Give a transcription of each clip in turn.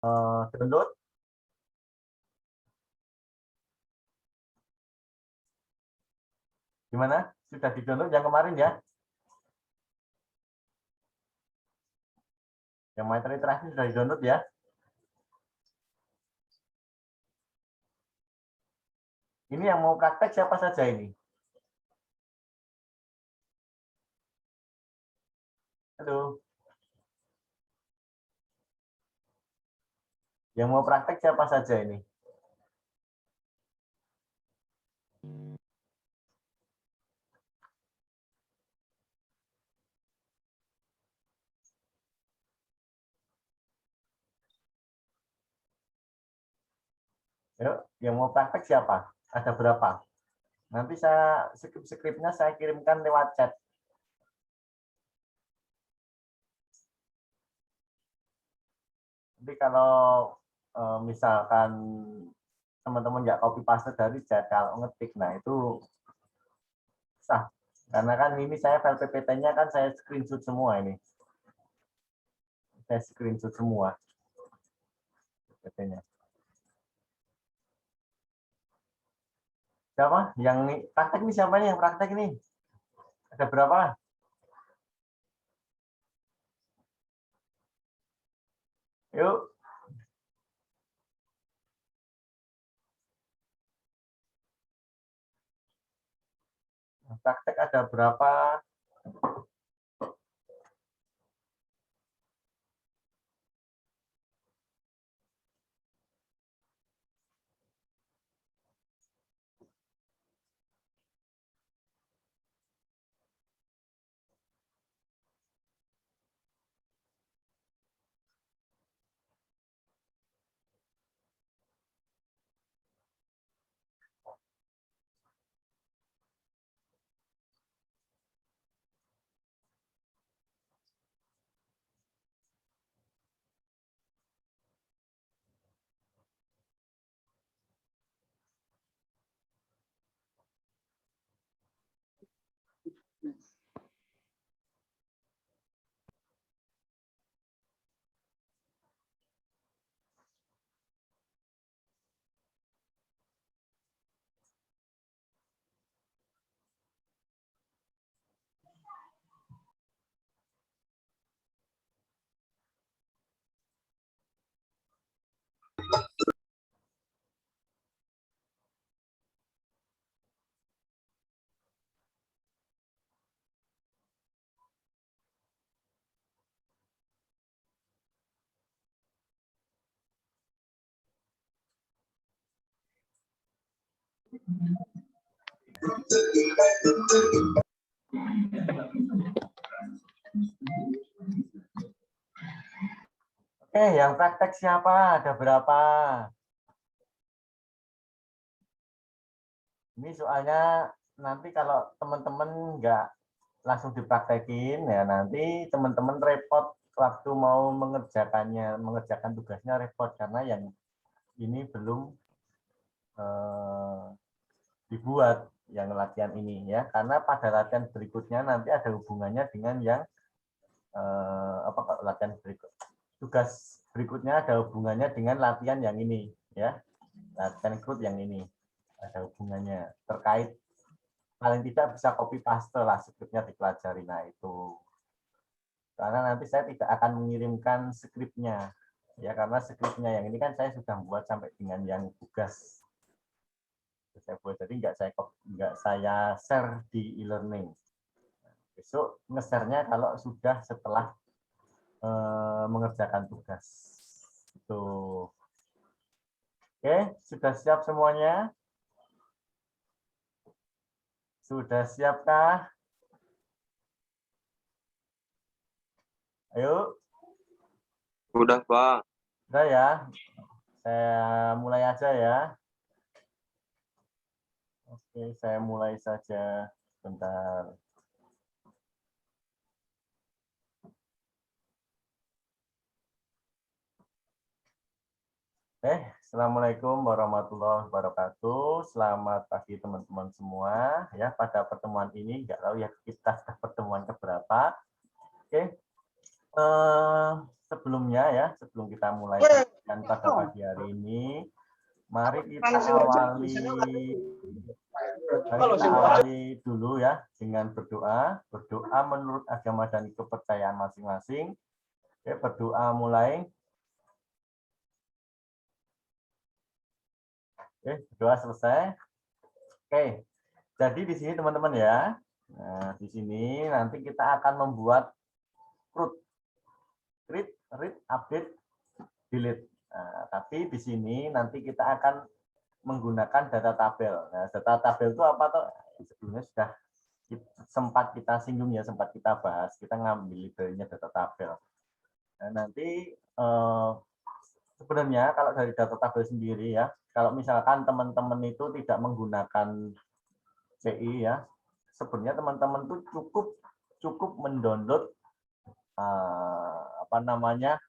download. Gimana? Sudah di-download yang kemarin ya? Yang materi terakhir sudah di-download ya? Ini yang mau praktek siapa saja ini? Halo. Yang mau praktek siapa saja ini? Yuk, yang mau praktek siapa? Ada berapa? Nanti saya skrip-skripnya saya kirimkan lewat chat. Jadi kalau misalkan teman-teman nggak copy paste dari chat, kalau ngetik, nah itu sah. Karena kan ini saya file PPT-nya kan saya screenshot semua ini. Saya screenshot semua PPT-nya. Siapa? Yang praktek ini siapa nih yang praktek ini? Ada berapa? Yuk. Praktek ada berapa? Oke, yang praktek siapa? Ada berapa? Ini soalnya nanti kalau teman-teman nggak langsung dipraktekin, ya nanti teman-teman repot waktu mau mengerjakan tugasnya repot karena yang ini belum dibuat yang latihan ini ya. Karena pada latihan berikutnya nanti ada hubungannya dengan yang latihan berikut. Tugas berikutnya ada hubungannya dengan latihan yang ini ya. Latihan ikut yang ini ada hubungannya terkait, paling tidak bisa copy paste lah skripnya dipelajari. Nah itu karena nanti saya tidak akan mengirimkan skripnya ya, karena skripnya yang ini kan saya sudah buat sampai dengan yang tugas saya buat, jadi nggak saya share di e-learning. Besok nge-share-nya kalau sudah setelah mengerjakan tugas itu. Oke, sudah siap semuanya? Sudah siapkah? Ayo. Udah, Pak. Udah ya. Saya mulai aja ya. Oke, saya mulai saja. Bentar. Assalamualaikum warahmatullahi wabarakatuh. Selamat pagi teman-teman semua. Ya, pada pertemuan ini nggak tahu ya kita sudah pertemuan keberapa. Oke. sebelumnya ya, sebelum kita mulai kajian pada pagi hari ini, mari kita awali dulu ya dengan berdoa. Berdoa menurut agama dan kepercayaan masing-masing. Oke, berdoa mulai. Oke, berdoa selesai. Oke, jadi di sini teman-teman ya. Nah, di sini nanti kita akan membuat create, read, update, delete. Nah, tapi di sini nanti kita akan menggunakan data tabel. Nah, data tabel itu apa tuh? Sebelumnya sudah sempat kita singgung ya, sempat kita bahas. Kita ngambil library-nya data tabel. Nah, nanti sebenarnya kalau dari data tabel sendiri ya, kalau misalkan teman-teman itu tidak menggunakan CI ya, sebenarnya teman-teman itu cukup mendownload apa namanya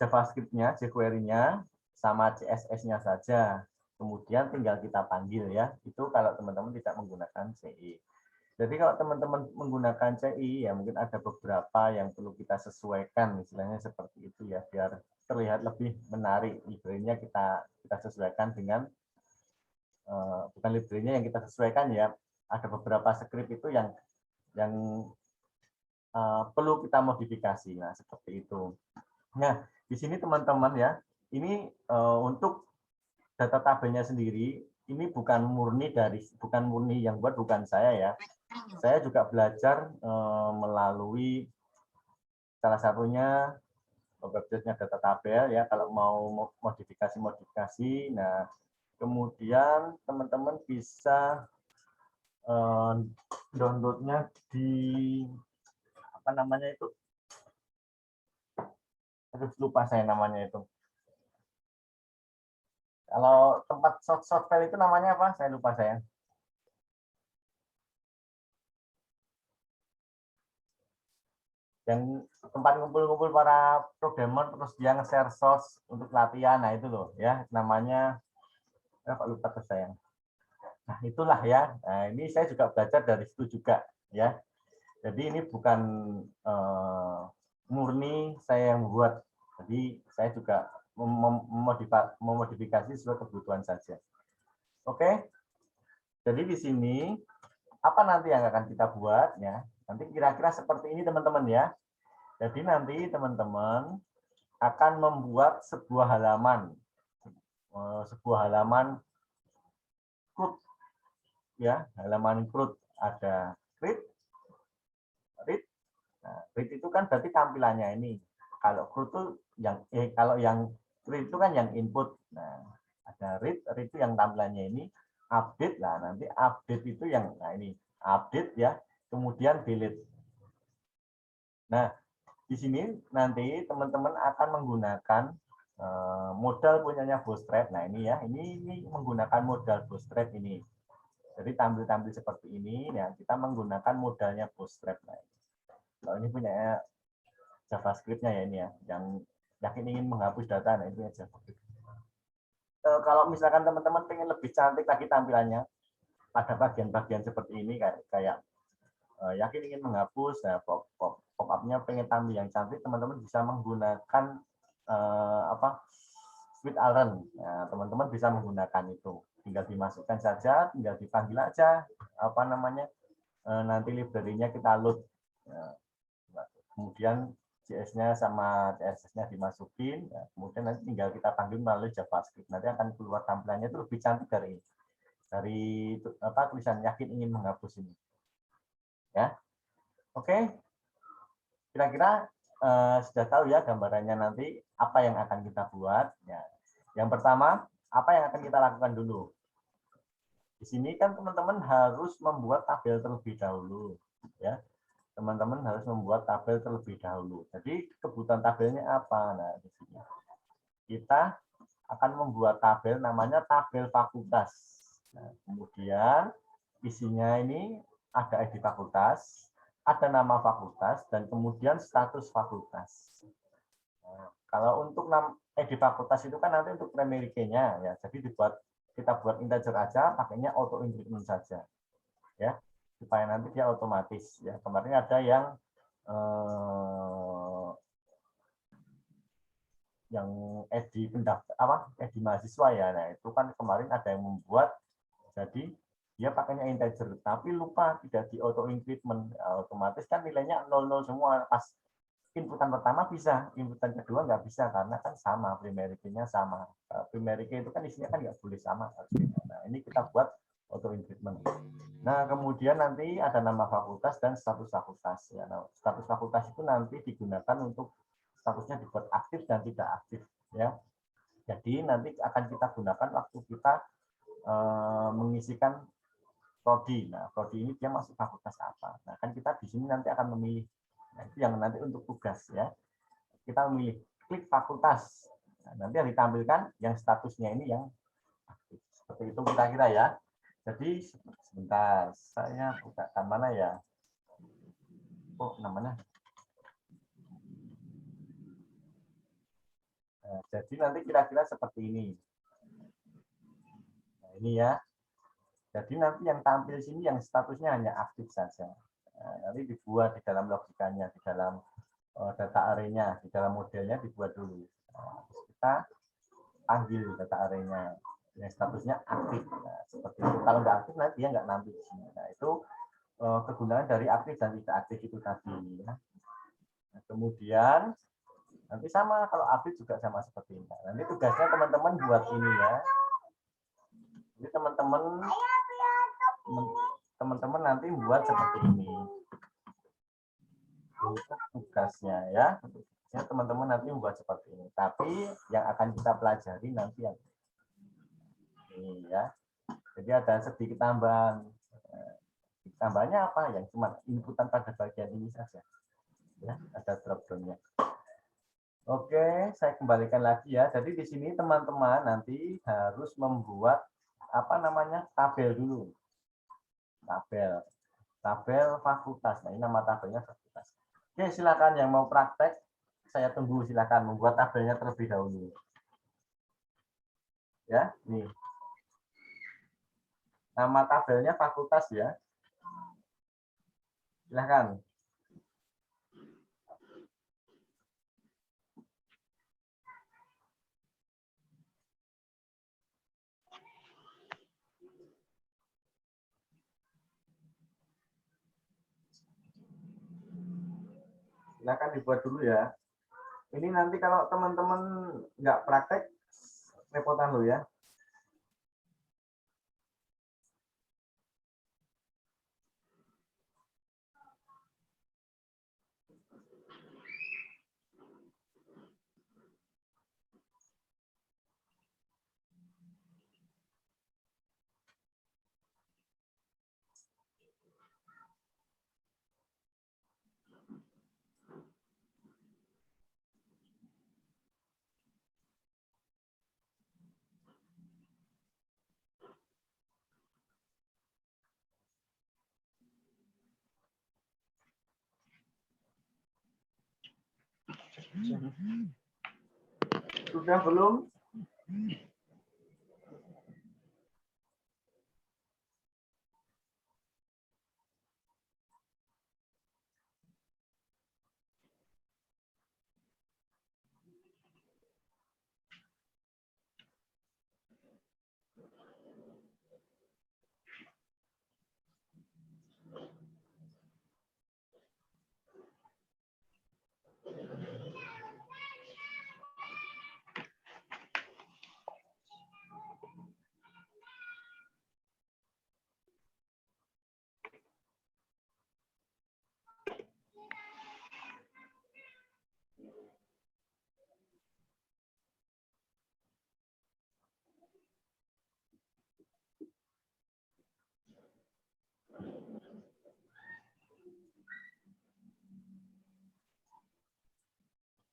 JavaScript-nya, jQuery-nya, sama CSS-nya saja. Kemudian tinggal kita panggil ya. Itu kalau teman-teman tidak menggunakan CI. Jadi kalau teman-teman menggunakan CI, ya mungkin ada beberapa yang perlu kita sesuaikan, istilahnya seperti itu ya, biar terlihat lebih menarik. Library-nya kita sesuaikan dengan, bukan library-nya yang kita sesuaikan ya, ada beberapa script itu yang perlu kita modifikasi. Nah, seperti itu. Nah, di sini teman-teman ya, ini untuk data tabelnya sendiri, ini bukan murni yang buat, bukan saya ya. Saya juga belajar melalui salah satunya website-nya data tabel ya, kalau mau modifikasi. Nah, kemudian teman-teman bisa downloadnya di apa namanya itu? Aduh, lupa saya namanya itu. Kalau tempat software itu namanya apa? Saya lupa saya. Yang tempat ngumpul-ngumpul para programmer terus dia nge-share source untuk latihan. Nah, itu loh ya, namanya kok lupa tuh saya. Nah, itulah ya. Nah, ini saya juga belajar dari situ juga ya. Jadi ini bukan murni saya yang buat. Jadi saya juga memodifikasi sesuai kebutuhan saja. Oke. Jadi di sini apa nanti yang akan kita buat ya? Nanti kira-kira seperti ini teman-teman ya. Jadi nanti teman-teman akan membuat sebuah halaman CRUD ya, halaman CRUD ada read. Nah, read itu kan berarti tampilannya ini. Kalau CRUD itu kalau yang read itu kan yang input. Nah, ada read itu yang tampilannya ini. Update lah, nanti update itu yang ini update ya, kemudian delete. Nah, di sini nanti teman-teman akan menggunakan modal punyanya Bootstrap. Nah, ini ya, ini menggunakan modal Bootstrap ini. Jadi tampil-tampil seperti ini ya, kita menggunakan modalnya Bootstrap. Nah, kalau ini punya JavaScript-nya ya ini ya, yang yakin ingin menghapus data, nah itu ya JavaScript. Kalau misalkan teman-teman pengen lebih cantik lagi tampilannya, pada bagian-bagian seperti ini kayak yakin ingin menghapus, nah, pop-up-nya pengen tampil yang cantik, teman-teman bisa menggunakan Sweet Allen. Nah, teman-teman bisa menggunakan itu. Tinggal dimasukkan saja, tinggal dipanggil aja apa namanya, nanti library-nya kita load. Kemudian JS-nya sama CSS-nya dimasukin, ya, kemudian nanti tinggal kita panggil melalui JavaScript. Nanti akan keluar tampilannya itu lebih cantik dari tulisan yakin ingin menghapus ini. Ya, oke. Kira-kira sudah tahu ya gambarannya nanti apa yang akan kita buat. Ya. Yang pertama, apa yang akan kita lakukan dulu? Di sini kan teman-teman harus membuat tabel terlebih dahulu. Ya. Teman-teman harus membuat tabel terlebih dahulu. Jadi kebutuhan tabelnya apa? Nah, di sini kita akan membuat tabel namanya tabel fakultas. Nah, kemudian isinya ini ada ID fakultas, ada nama fakultas, dan kemudian status fakultas. Nah, kalau untuk ID fakultas itu kan nanti untuk primary key-nya ya. Jadi kita buat integer aja, pakainya auto increment saja. Ya. Supaya nanti dia otomatis ya. Kemarin ada yang yang edi pendaftar apa edi mahasiswa ya. Nah itu kan kemarin ada yang membuat jadi dia pakainya integer tapi lupa tidak di auto increment, otomatis kan nilainya 00 semua. Pas inputan pertama bisa, inputan kedua nggak bisa karena kan sama primary key-nya sama. Primary key itu kan isinya kan nggak boleh sama. Nah ini kita buat auto increment. Nah kemudian nanti ada nama fakultas dan status fakultas ya. Nah, status fakultas itu nanti digunakan untuk statusnya dibuat aktif dan tidak aktif ya. Jadi nanti akan kita gunakan waktu kita mengisikan prodi. Nah, prodi ini dia masuk fakultas apa? Nah, kan kita di sini nanti akan memilih. Nah, itu yang nanti untuk tugas ya. Kita memilih klik fakultas. Nah, nanti yang ditampilkan yang statusnya ini yang aktif. Seperti itu kira-kira ya. Jadi sebentar, saya bukakan mana ya? Oh, namanya. Nah, jadi nanti kira-kira seperti ini. Nah, ini ya. Jadi nanti yang tampil sini yang statusnya hanya aktif saja. Nah, nanti dibuat di dalam logikanya, di dalam data array-nya, di dalam modelnya dibuat dulu. Nah, terus kita panggil data array-nya yang statusnya aktif. Nah, seperti itu. Kalau nggak aktif nanti dia nggak nampil di sini. Nah, itu kegunaan dari aktif dan tidak aktif itu tadi. Ya. Nah, kemudian nanti sama kalau aktif juga sama seperti ini. Nah, nanti tugasnya teman-teman buat ini ya. Jadi teman-teman nanti buat seperti ini. Untuk tugasnya ya. Ya, teman-teman nanti membuat seperti ini. Tapi yang akan kita pelajari nanti yang ini ya. Jadi ada sedikit tambahan. Tambahnya apa? Yang cuma inputan pada bagian ini saja. Ya, ada drop down-nya. Oke, saya kembalikan lagi ya. Jadi di sini teman-teman nanti harus membuat apa namanya? Tabel dulu. Tabel fakultas. Nah, ini nama tabelnya fakultas. Oke, silakan yang mau praktek, saya tunggu, silakan membuat tabelnya terlebih dahulu. Ya, nih. Nama tabelnya fakultas ya. Silakan. Silakan dibuat dulu ya. Ini nanti kalau teman-teman nggak praktek, repotan lo ya. Sudah belum?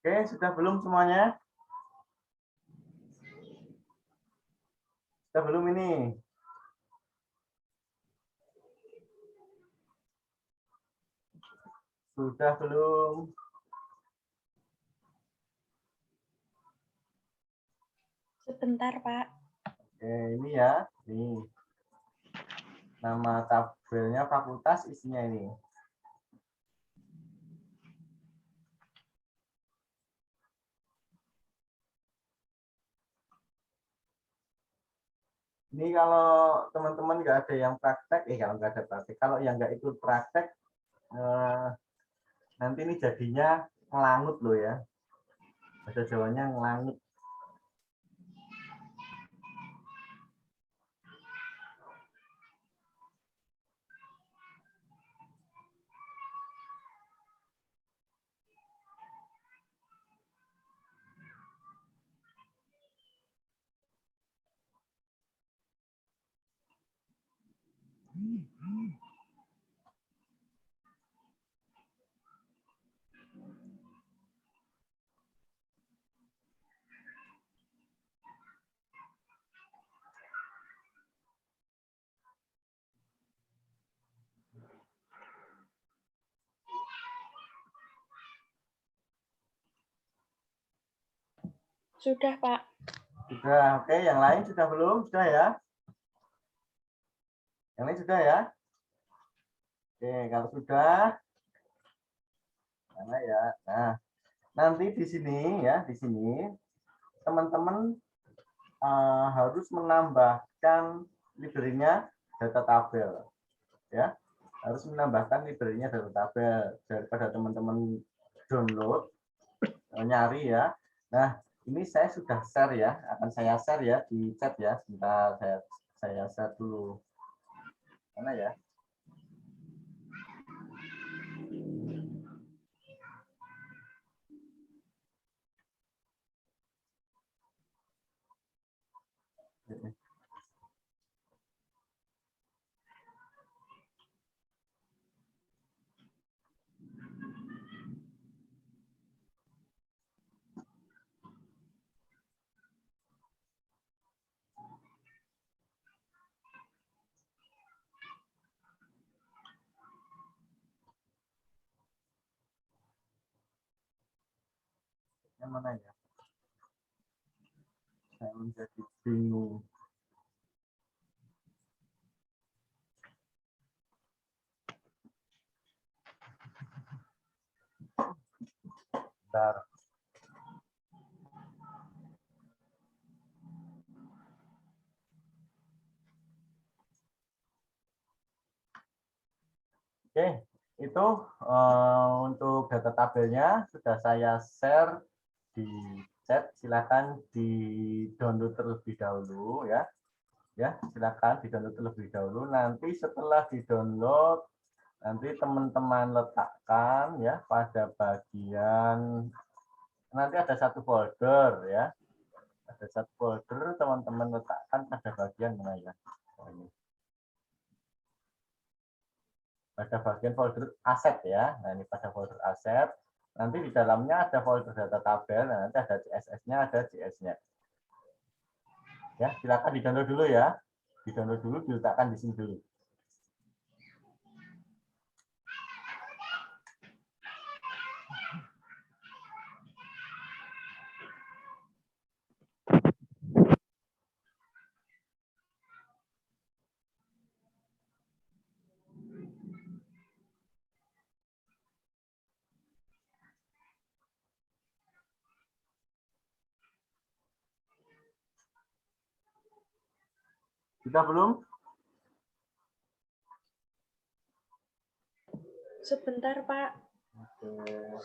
Oke, sudah belum semuanya? Sudah belum ini? Sudah belum? Sebentar, Pak. Oke, ini ya. Ini. Nama tabelnya fakultas, isinya ini. Ini kalau teman-teman nggak ada yang praktek, kalau nggak ada praktek, kalau yang nggak ikut praktek, nanti ini jadinya ngelangut loh ya. Bahasa Jawanya ngelangut. Sudah, Pak. Sudah, oke. Yang lain sudah belum? Sudah ya? Yang lain sudah ya? Oke, kalau sudah, mana ya? Nah, nanti di sini ya, di sini teman-teman harus menambahkan library-nya data tabel, ya. Harus menambahkan library-nya data tabel daripada teman-teman download, nyari ya. Nah, ini saya sudah share ya, akan saya share ya di chat ya. Sebentar saya share dulu. Mana ya? Yang mana ya? Saya menjadi bingung. Bentar. Oke, itu untuk data tabelnya sudah saya share di chat. Silakan di-download terlebih dahulu ya. Ya, silakan di-download terlebih dahulu. Nanti setelah di-download, nanti teman-teman letakkan ya pada bagian, nanti ada satu folder ya. Ada satu folder, teman-teman letakkan pada bagian mana ya? Ini. Pada bagian folder aset ya. Nah, ini pada folder aset. Nanti di dalamnya ada folder data tabel, nah, nanti ada CSS-nya, ada JS-nya. Ya, silakan di-download dulu ya. Di-download dulu, diletakkan di sini dulu. Sudah belum? Sebentar, Pak. Oke.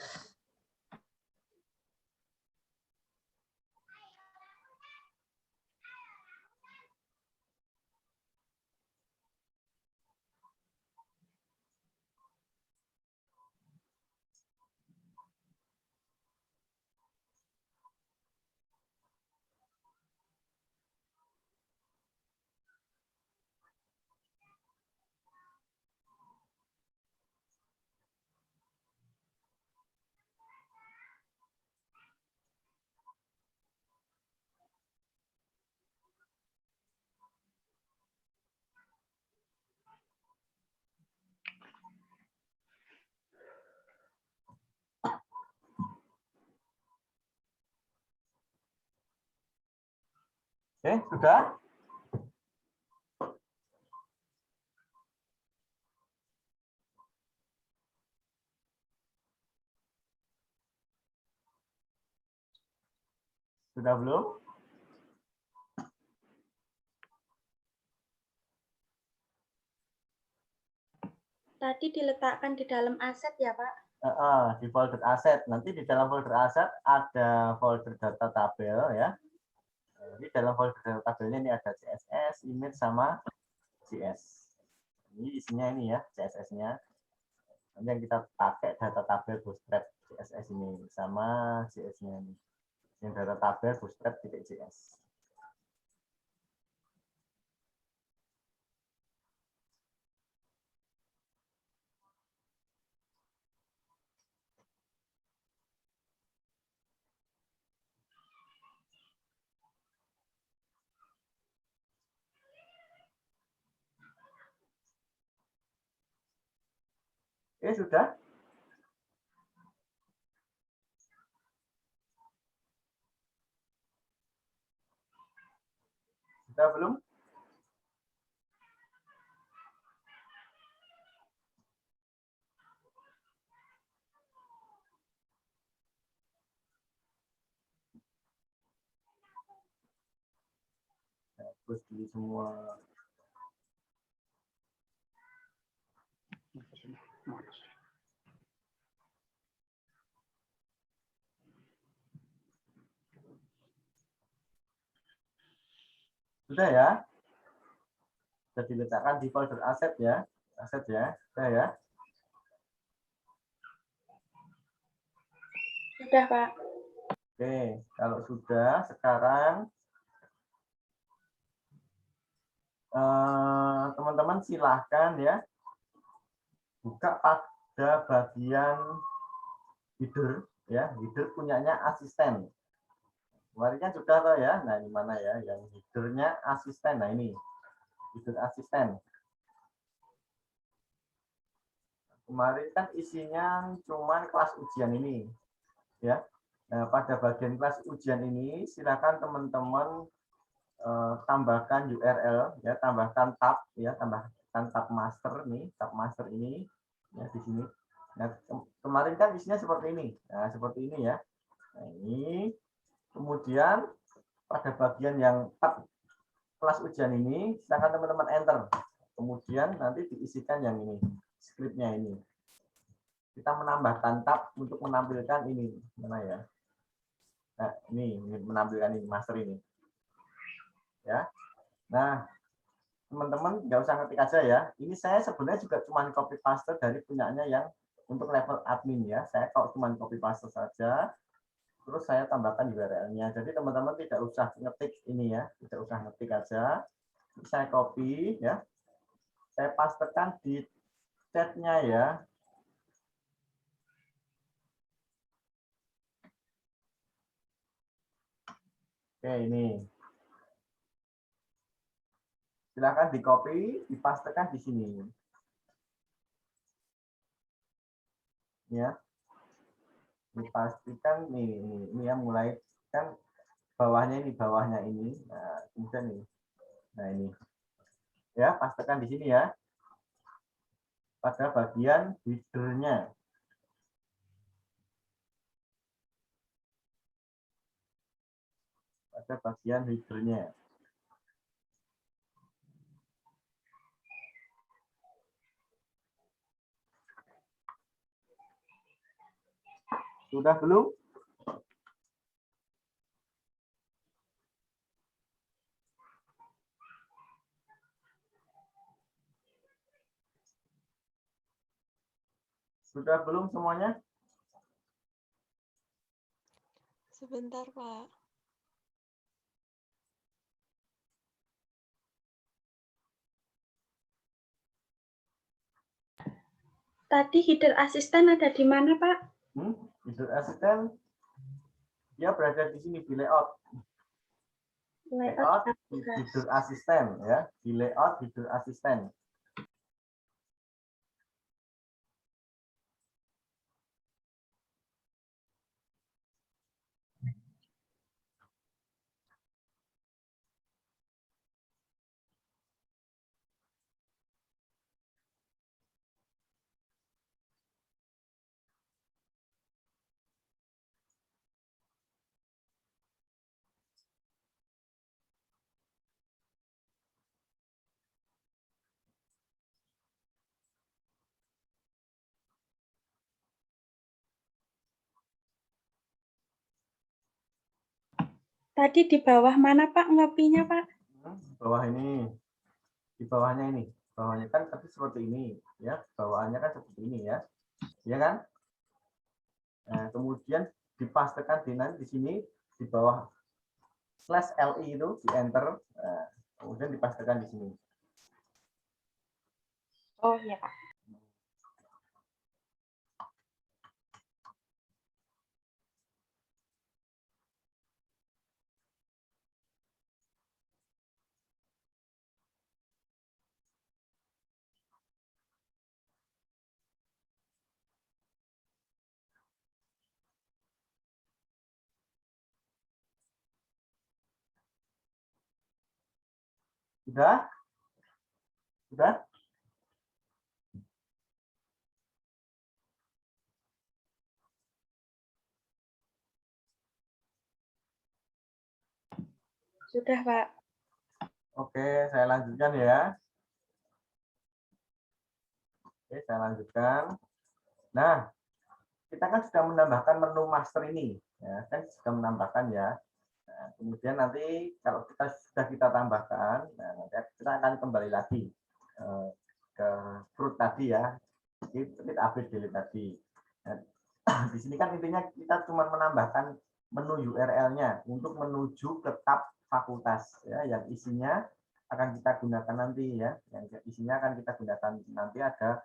Oke, sudah? Sudah belum? Tadi diletakkan di dalam aset ya, Pak? Di folder aset. Nanti di dalam folder aset ada folder data tabel ya. Di dalam folder data tabelnya ini ada CSS, image sama JS. Ini isinya ini ya, CSS-nya. Nanti yang kita pakai data tabel bootstrap CSS ini sama JS-nya ini. Yang data tabel bootstrap.js. Sudah? Sudah belum? Terus dulu semua. Sudah ya? Sudah diletakkan di folder aset ya. Aset ya. Sudah ya? Sudah, Pak. Oke, kalau sudah, sekarang teman-teman silahkan ya buka pada bagian header ya, header punyanya asisten. Kemarin kan sudah tuh ya. Nah, ini mana ya yang headernya asisten. Nah, ini header asisten. Kemarin kan isinya cuman kelas ujian ini ya. Nah, pada bagian kelas ujian ini silakan teman-teman tambahkan URL ya, tambahkan tab ya, tambahkan tab master nih, tab master ini ya di sini. Nah, kemarin kan isinya seperti ini. Nah, seperti ini ya. Nah, ini kemudian pada bagian yang tab kelas ujian ini silakan teman-teman enter. Kemudian nanti diisikan yang ini, scriptnya ini. Kita menambahkan tab untuk menampilkan ini mana ya. Nah, ini menampilkan ini master ini. Ya. Nah, teman-teman nggak usah ngetik aja ya. Ini saya sebenarnya juga cuma copy paste dari punyanya yang untuk level admin ya. Saya kalau cuma copy paste saja, terus saya tambahkan URL-nya. Jadi teman-teman tidak usah ngetik ini ya, tidak usah ngetik aja. Saya copy ya. Saya pastekan di chat-nya ya. Oke, ini. Silakan di-copy, dipastekan di sini. Ya. Dipastikan nih, ini yang mulai kan bawahnya ini. Nah, kemudian ini. Nah, ini. Ya, pastekan di sini ya. Pada bagian header-nya. Pada bagian header-nya. Sudah belum? Sudah belum semuanya? Sebentar, Pak. Tadi header asisten ada di mana, Pak? Header asisten dia berada di sini di layout. Layout header asisten ya, di layout header asisten. Tadi di bawah mana Pak ngopinya Pak? Di bawah ini, di bawahnya ini, bawahnya kan tapi seperti ini, ya, bawaannya kan seperti ini ya, ya kan? Nah, kemudian dipastekan di sini di bawah /li itu di enter, nah, kemudian dipastekan di sini. Oh ya Pak. Sudah? Sudah? Sudah Pak. Oke, saya lanjutkan ya. Oke, saya lanjutkan. Nah, kita kan sudah menambahkan menu master ini, ya, kan sudah menambahkan ya. Nah, kemudian nanti kalau kita tambahkan, nah, nanti kita akan kembali lagi ke fruit tadi ya, kita update delete tadi. Nah, di sini kan intinya kita cuma menambahkan menu URL-nya untuk menuju ke tab fakultas ya, yang isinya akan kita gunakan nanti ya, yang isinya akan kita gunakan nanti ada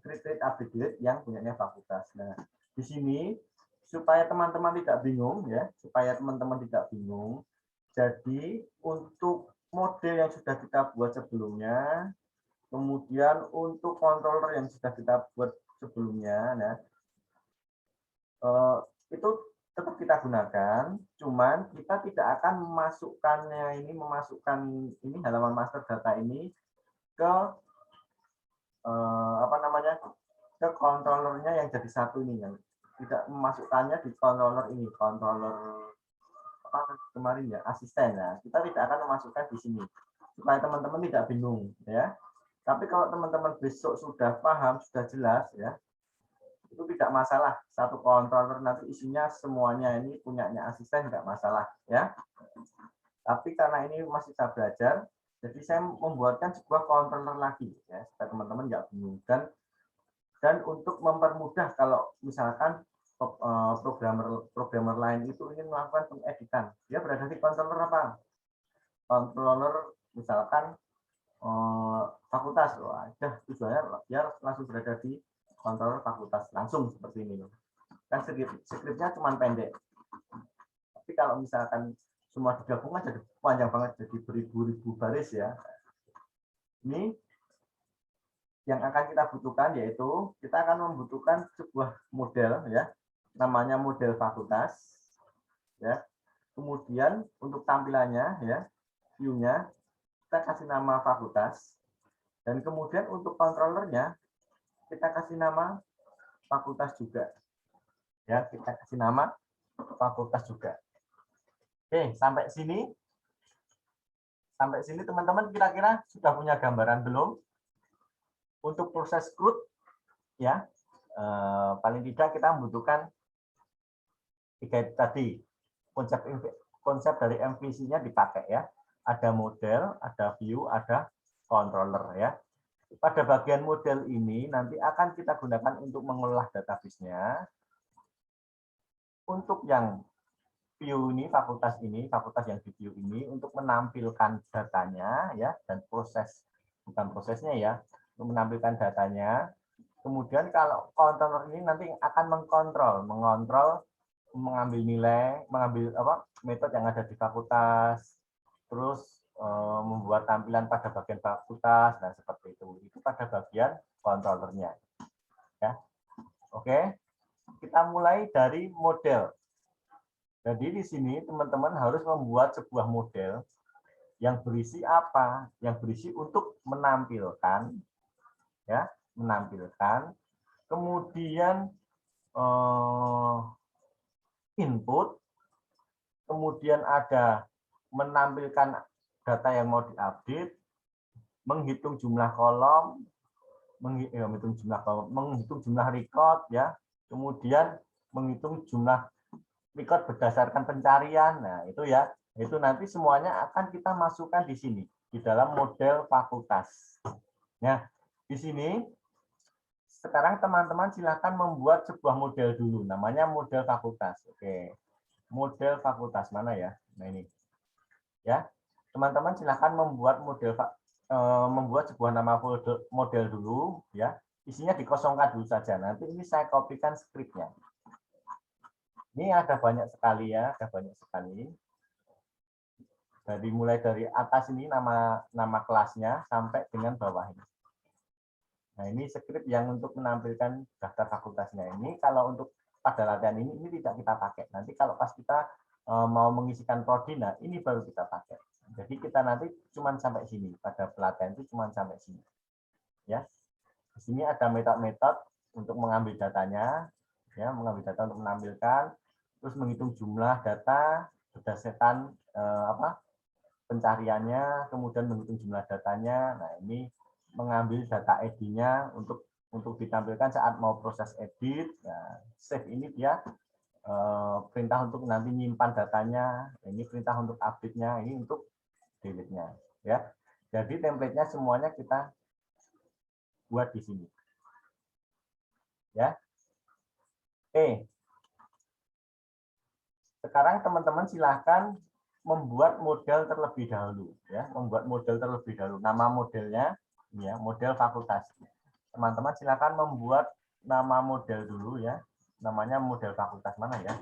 create update delete yang punyanya fakultas. Nah, di sini supaya teman-teman tidak bingung ya, supaya teman-teman tidak bingung. Jadi untuk model yang sudah kita buat sebelumnya, kemudian untuk controller yang sudah kita buat sebelumnya, nah itu tetap kita gunakan, cuman kita tidak akan memasukkan ini halaman master data ini ke apa namanya, ke controllernya yang jadi satu ini, yang tidak memasukkannya di controller ini, controller apa kemarin ya, asisten ya, kita tidak akan memasukkan di sini supaya teman-teman tidak bingung ya. Tapi kalau teman-teman besok sudah paham, sudah jelas ya, itu tidak masalah, satu controller nanti isinya semuanya ini punyanya asisten, tidak masalah ya. Tapi karena ini masih saya belajar, jadi saya membuatkan sebuah controller lagi ya, supaya teman-teman nggak bingung. Dan untuk mempermudah kalau misalkan programmer lain itu ingin melakukan pengeditan, dia berada di controller apa? Controller misalkan fakultas, wajah tujuannya dia langsung berada di controller fakultas langsung seperti ini. Kan skripnya cuma pendek. Tapi kalau misalkan semua digabungkan jadi panjang banget, jadi beribu-ribu baris ya. Ini yang akan kita butuhkan, yaitu kita akan membutuhkan sebuah model ya, namanya model fakultas ya. Kemudian untuk tampilannya ya, view-nya kita kasih nama fakultas, dan kemudian untuk controllernya kita kasih nama fakultas juga ya, kita kasih nama fakultas juga. Oke, sampai sini teman-teman kira-kira sudah punya gambaran belum untuk proses CRUD ya? Paling tidak kita membutuhkan 3 itu tadi, konsep dari MVC-nya dipakai ya. Ada model, ada view, ada controller ya. Pada bagian model ini nanti akan kita gunakan untuk mengolah database-nya. Untuk yang view ini, fakultas yang di view ini untuk menampilkan datanya ya, dan bukan prosesnya ya, untuk menampilkan datanya. Kemudian kalau controller ini nanti akan mengontrol, mengambil nilai, mengambil metode yang ada di fakultas, terus membuat tampilan pada bagian fakultas dan seperti itu. Itu pada bagian controllernya. Ya. Oke. Kita mulai dari model. Jadi di sini teman-teman harus membuat sebuah model yang berisi apa? Yang berisi untuk menampilkan ya, kemudian input, kemudian ada menampilkan data yang mau diupdate, menghitung jumlah kolom, menghitung jumlah record ya, kemudian menghitung jumlah record berdasarkan pencarian. Nah, itu ya. Itu nanti semuanya akan kita masukkan di sini di dalam model fakultas. Nah, di sini sekarang teman-teman silakan membuat sebuah model dulu, namanya model fakultas. Oke, model fakultas mana ya? Nah ini, ya, teman-teman silakan membuat membuat sebuah nama model dulu, ya. Isinya dikosongkan dulu saja. Nanti ini saya kopikan skripnya. Ini ada banyak sekali ya, ada banyak sekali. Mulai dari atas ini nama kelasnya sampai dengan bawah ini. Nah, ini skrip yang untuk menampilkan daftar fakultasnya. Ini kalau untuk pada latihan ini tidak kita pakai. Nanti kalau pas kita mau mengisikan prodi, nah ini baru kita pakai. Jadi kita nanti cuma sampai sini. Pada pelatihan itu cuma sampai sini. Ya. Di sini ada metode-metode untuk mengambil datanya, ya, mengambil data untuk menampilkan, terus menghitung jumlah data berdasarkan pencariannya, kemudian menghitung jumlah datanya. Nah, ini mengambil data ID-nya untuk ditampilkan saat mau proses edit. Nah, save ini dia perintah untuk nanti nyimpan datanya. Ini perintah untuk update-nya, ini untuk delete-nya. Ya. Jadi template-nya semuanya kita buat di sini. Ya. Oke. Sekarang teman-teman silahkan membuat model terlebih dahulu, ya, membuat model terlebih dahulu. Nama modelnya, ya, model fakultas. Teman-teman silakan membuat nama model dulu, ya, namanya model fakultas mana ya?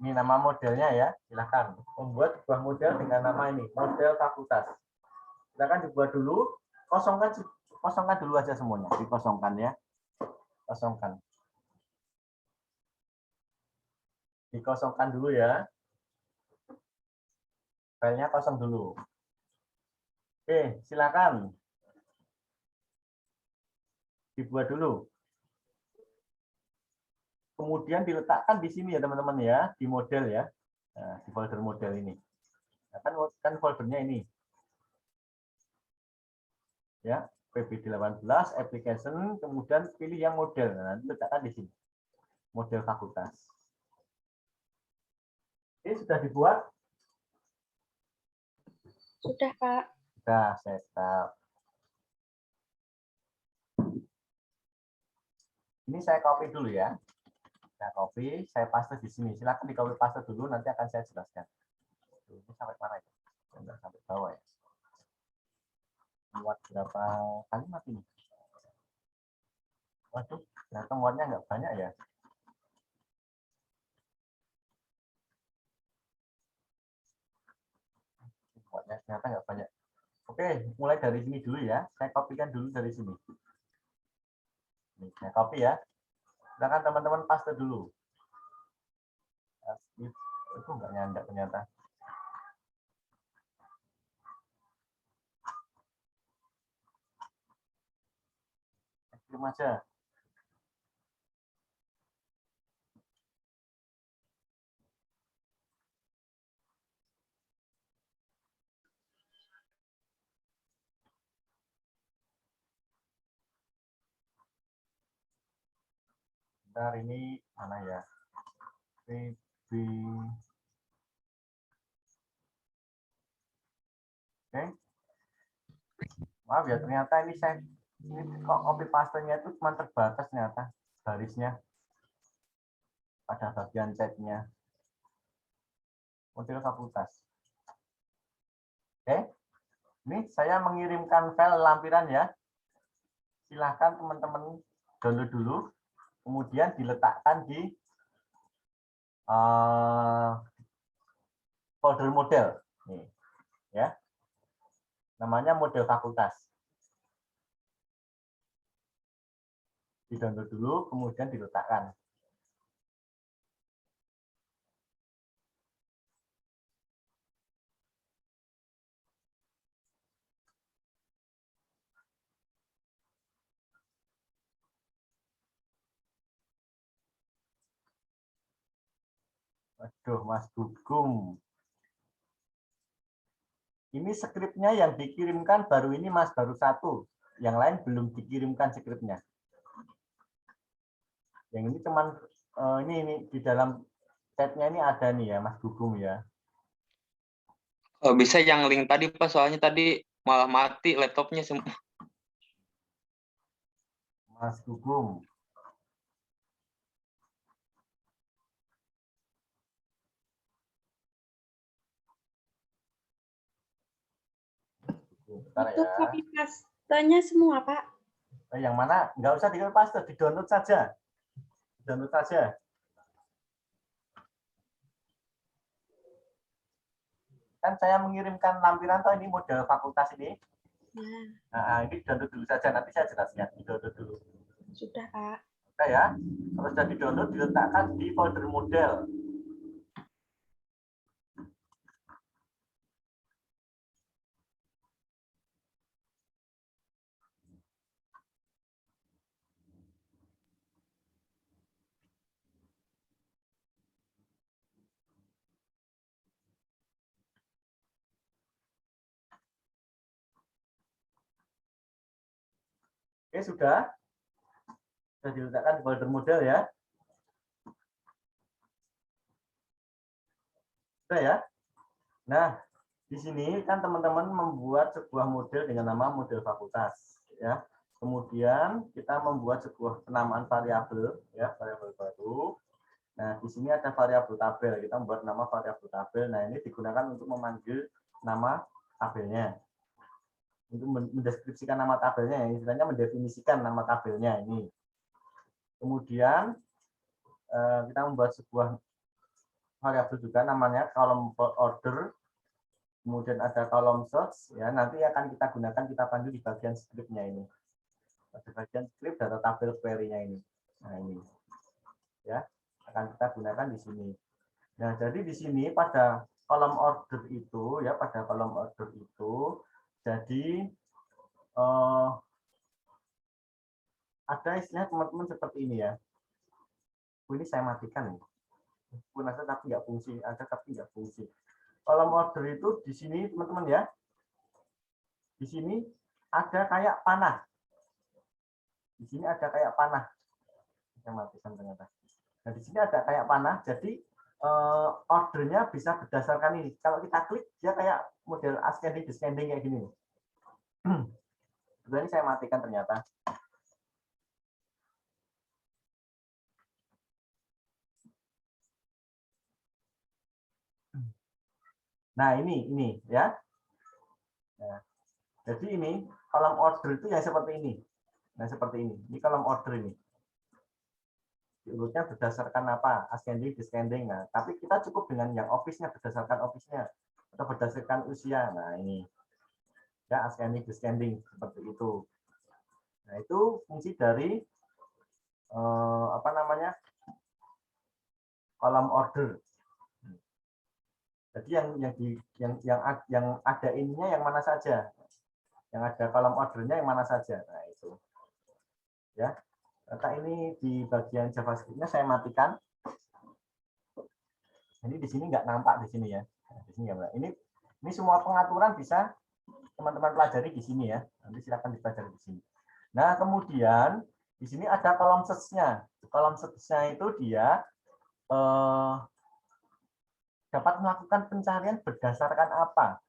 Ini nama modelnya ya, silakan membuat sebuah model dengan nama ini, model fakultas. Silakan dibuat dulu, kosongkan dulu aja semuanya, dikosongkan ya, kosongkan. Dikosongkan dulu ya. Filenya kosong dulu. Oke, silakan. Dibuat dulu. Kemudian diletakkan di sini ya teman-teman ya, di model ya. Nah, di folder model ini. Nah, kan foldernya ini. Ya, PB18 application, kemudian pilih yang model. Nah, nanti letakkan di sini. Model fakultas. Ini sudah dibuat? Sudah, Pak. Sudah, setup. Ini saya copy dulu ya. Saya copy, saya paste di sini. Silakan di copy paste dulu, nanti akan saya jelaskan. Ini sampai mana ya? Sampai bawah ya. Muat berapa kalimat ini? Waduh, ternyata muatnya nggak banyak ya. Muatnya ternyata nggak banyak. Oke, mulai dari sini dulu ya. Saya kopikan dulu dari sini. Ini, saya copy ya. Silakan teman-teman paste dulu. Itu nggak nyandak ternyata. Kirim aja. Bentar, ini mana ya? PB. Oke. Maaf ya, ternyata ini kok copy paste-nya itu cuma terbatas ternyata barisnya pada bagian chat-nya. Model fakultas. Oke. Ini saya mengirimkan file lampiran ya. Silahkan teman-teman download dulu, kemudian diletakkan di folder model. Nih, ya. Namanya model fakultas. Di-download dulu, kemudian diletakkan. Waduh, Mas Gugum. Ini skripnya yang dikirimkan baru ini, Mas, baru satu. Yang lain belum dikirimkan skripnya. Yang ini cuman ini di dalam chatnya ini ada nih ya, Mas Gugum ya. Bisa yang link tadi Pak, soalnya tadi malah mati laptopnya semua. Mas Gugum. Bentar Itu ya. copy paste-nya semua, Pak. Yang mana? Nggak usah di paste, di download saja. Download saja. Kan saya mengirimkan lampiran toh ini model fakultas ini. Nah, Nah, ini download dulu saja, nanti saya jelaskan. Di download dulu. sudah, Pak. Oke ya. Kalau sudah di download, diletakkan di folder model. Oke, sudah. Sudah diletakkan di folder model ya. Sudah ya. Nah, di sini kan teman-teman membuat sebuah model dengan nama model fakultas ya. Kemudian kita membuat sebuah penamaan variabel ya, variabel baru. Nah, di sini ada variabel tabel. Kita membuat nama variabel tabel. Nah, ini digunakan untuk memanggil nama tabelnya. Untuk mendeskripsikan nama tabelnya, istilahnya mendefinisikan nama tabelnya ini. Kemudian kita membuat sebuah variabel juga namanya column order. Kemudian ada column search ya, nanti akan kita gunakan, kita panggil di bagian script-nya ini. Di bagian script data tabel query-nya ini. Nah, ini. Ya, akan kita gunakan di sini. Nah, jadi di sini pada kolom order itu ya, pada kolom order itu jadi ada istilah teman-teman seperti ini ya. Ini saya matikan nih. Pun ada tapi nggak fungsi, ada tapi nggak fungsi. Kolom order itu di sini teman-teman ya. Di sini ada kayak panah. Di sini ada kayak panah. Saya matikan ternyata. Nah, di sini ada kayak panah. Jadi ordernya bisa berdasarkan ini. Kalau kita klik dia kayak model ascending descending kayak gini. Ini saya matikan ternyata. Nah, ini ya. Nah, jadi ini kolom order itu yang seperti ini. Nah, seperti ini. Ini kolom order ini. Diurutnya berdasarkan apa? Ascending, descending. Nah, tapi kita cukup dengan yang office-nya, berdasarkan office-nya atau berdasarkan usia. Nah, ini. Ya, ascending, descending seperti itu. Nah, itu fungsi dari apa namanya? Kolom order. Jadi yang ada ininya yang mana saja, yang ada kolom ordernya yang mana saja. Nah, itu ya. Data ini di bagian JavaScript-nya saya matikan. Ini di sini nggak nampak di sini ya. Nah, di sini ya. Ini semua pengaturan bisa teman-teman pelajari di sini ya. Nanti silakan dipelajari di sini. Nah, kemudian di sini ada kolom search-nya. Kolom search-nya itu dia dapat melakukan pencarian berdasarkan apa?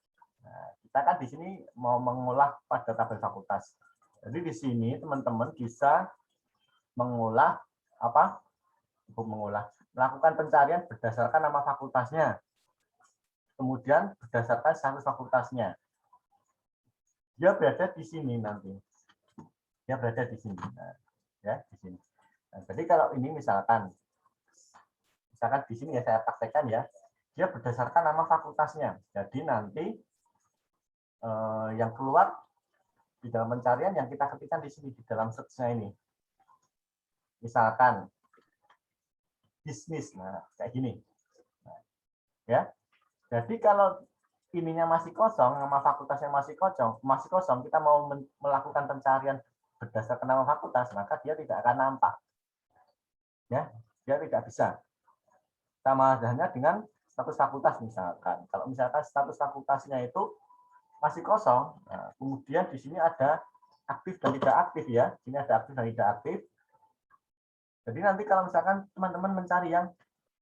Nah, kita kan di sini mau mengolah pada tabel fakultas. Jadi di sini teman-teman bisa mengolah apa? Melakukan pencarian berdasarkan nama fakultasnya. Kemudian berdasarkan status fakultasnya. Dia berada di sini nanti. Dia berada di sini. Nah, ya, di sini. Nah, jadi kalau ini misalkan di sini ya saya praktekkan ya. Dia berdasarkan nama fakultasnya. Jadi nanti yang keluar di dalam pencarian yang kita ketikkan di sini di dalam search-nya ini. Misalkan bisnis, nah kayak gini. Nah, ya. Jadi kalau ininya masih kosong, nama fakultasnya masih kosong, kita mau melakukan pencarian berdasarkan nama fakultas, maka dia tidak akan nampak. Ya, dia tidak bisa. Sama halnya dengan status fakultas misalkan. Kalau misalkan status fakultasnya itu masih kosong, nah, kemudian di sini ada aktif dan tidak aktif ya. Sini ada aktif dan tidak aktif. Jadi nanti kalau misalkan teman-teman mencari yang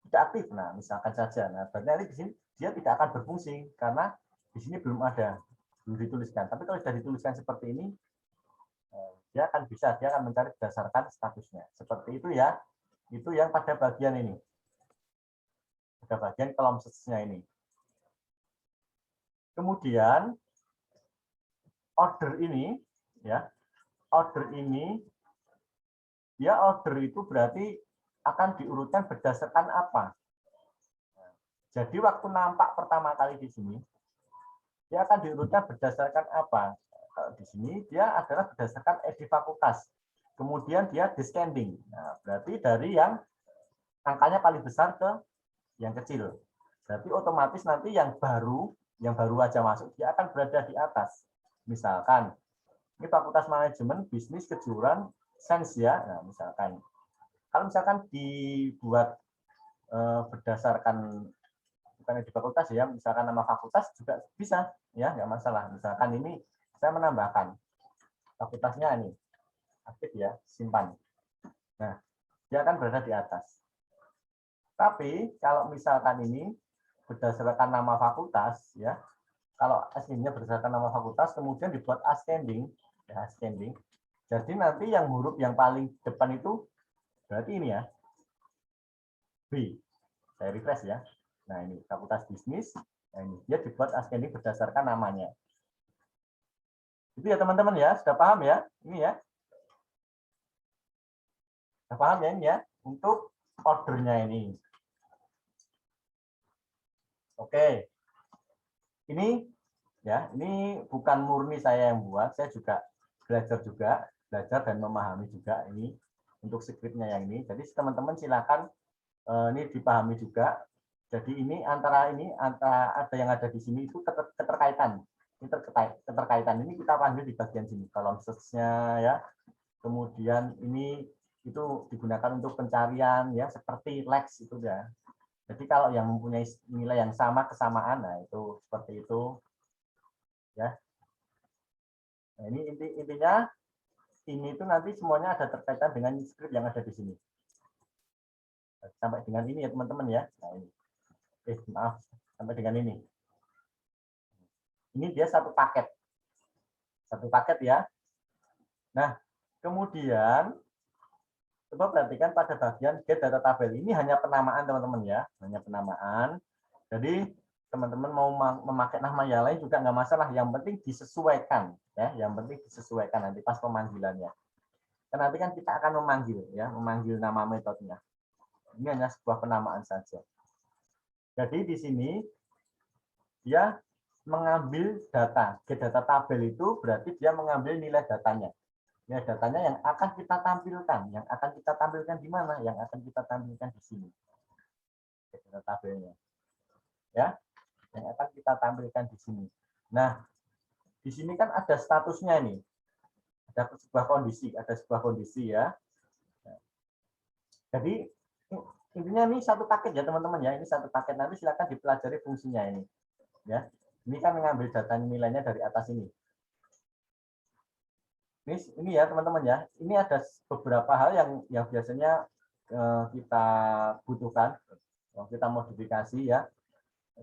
tidak aktif, nah misalkan saja, nah berarti nanti di sini dia tidak akan berfungsi karena di sini belum ada, belum dituliskan. Tapi kalau sudah dituliskan seperti ini, dia akan mencari berdasarkan statusnya. Seperti itu ya. Itu yang pada bagian ini. Pada bagian kolom search-nya ini. Kemudian order ini ya. Order ini dia order itu berarti akan diurutkan berdasarkan apa? Jadi waktu nampak pertama kali di sini dia akan diurutkan berdasarkan apa? Kalau di sini dia adalah berdasarkan ID fakultas. Kemudian dia descending. Nah, berarti dari yang angkanya paling besar ke yang kecil. Berarti otomatis nanti yang baru aja masuk, dia akan berada di atas. Misalkan, ini Fakultas Manajemen, Bisnis, Kejuruan, Sains ya. Nah, misalkan. Kalau misalkan dibuat berdasarkan bukan di fakultas ya, misalkan nama fakultas juga bisa, ya nggak masalah. Misalkan ini saya menambahkan fakultasnya ini aktif ya, simpan. Nah, dia akan berada di atas. Tapi kalau misalkan ini berdasarkan nama fakultas ya, kalau aslinya berdasarkan nama fakultas kemudian dibuat ascending, ya ascending. Jadi nanti yang huruf yang paling depan itu berarti ini ya, B. Saya refresh ya. Nah ini fakultas bisnis. Nah ini dia dibuat ascending berdasarkan namanya. Itu ya teman-teman ya, sudah paham ya? Ini ya. Sudah paham ya ini ya? Untuk ordernya ini. Oke. Ini ya, ini bukan murni saya yang buat, saya juga belajar dan memahami juga ini untuk skripnya yang ini. Jadi teman-teman silakan ini dipahami juga. Jadi ini antara ada yang ada di sini itu keterkaitan. Ini keterkaitan ini kita panggil di bagian sini kolom search-nya ya. Kemudian ini itu digunakan untuk pencarian ya seperti Lex itu ya. Jadi kalau yang mempunyai nilai yang sama kesamaan, nah itu seperti itu ya. Nah, ini intinya ini itu nanti semuanya ada terkaitan dengan script yang ada di sini. Sampai dengan ini ya teman-teman ya. Nah, ini. Maaf, sampai dengan ini. Ini dia satu paket. Satu paket ya. Nah, kemudian coba perhatikan pada bagian get data tabel. Ini hanya penamaan teman-teman ya. Hanya penamaan. Jadi teman-teman mau memakai nama yang lain juga nggak masalah. Yang penting disesuaikan. Ya, yang penting disesuaikan nanti pas pemanggilannya. Karena nanti kan kita akan memanggil ya, memanggil nama metodenya. Ini hanya sebuah penamaan saja. Jadi di sini dia mengambil data. Get data tabel itu berarti dia mengambil nilai datanya. Nilai datanya yang akan kita tampilkan. Yang akan kita tampilkan di mana? Yang akan kita tampilkan di sini. Get data tabelnya. Ya, yang akan kita tampilkan di sini. Nah, di sini kan ada statusnya ini. Ada sebuah kondisi ya. Jadi intinya ini satu paket ya teman-teman ya. Ini satu paket, nanti silakan dipelajari fungsinya ini. Ya, ini kan mengambil data nilainya dari atas ini. Ini ya teman-teman ya. Ini ada beberapa hal yang biasanya kita butuhkan, kita modifikasi ya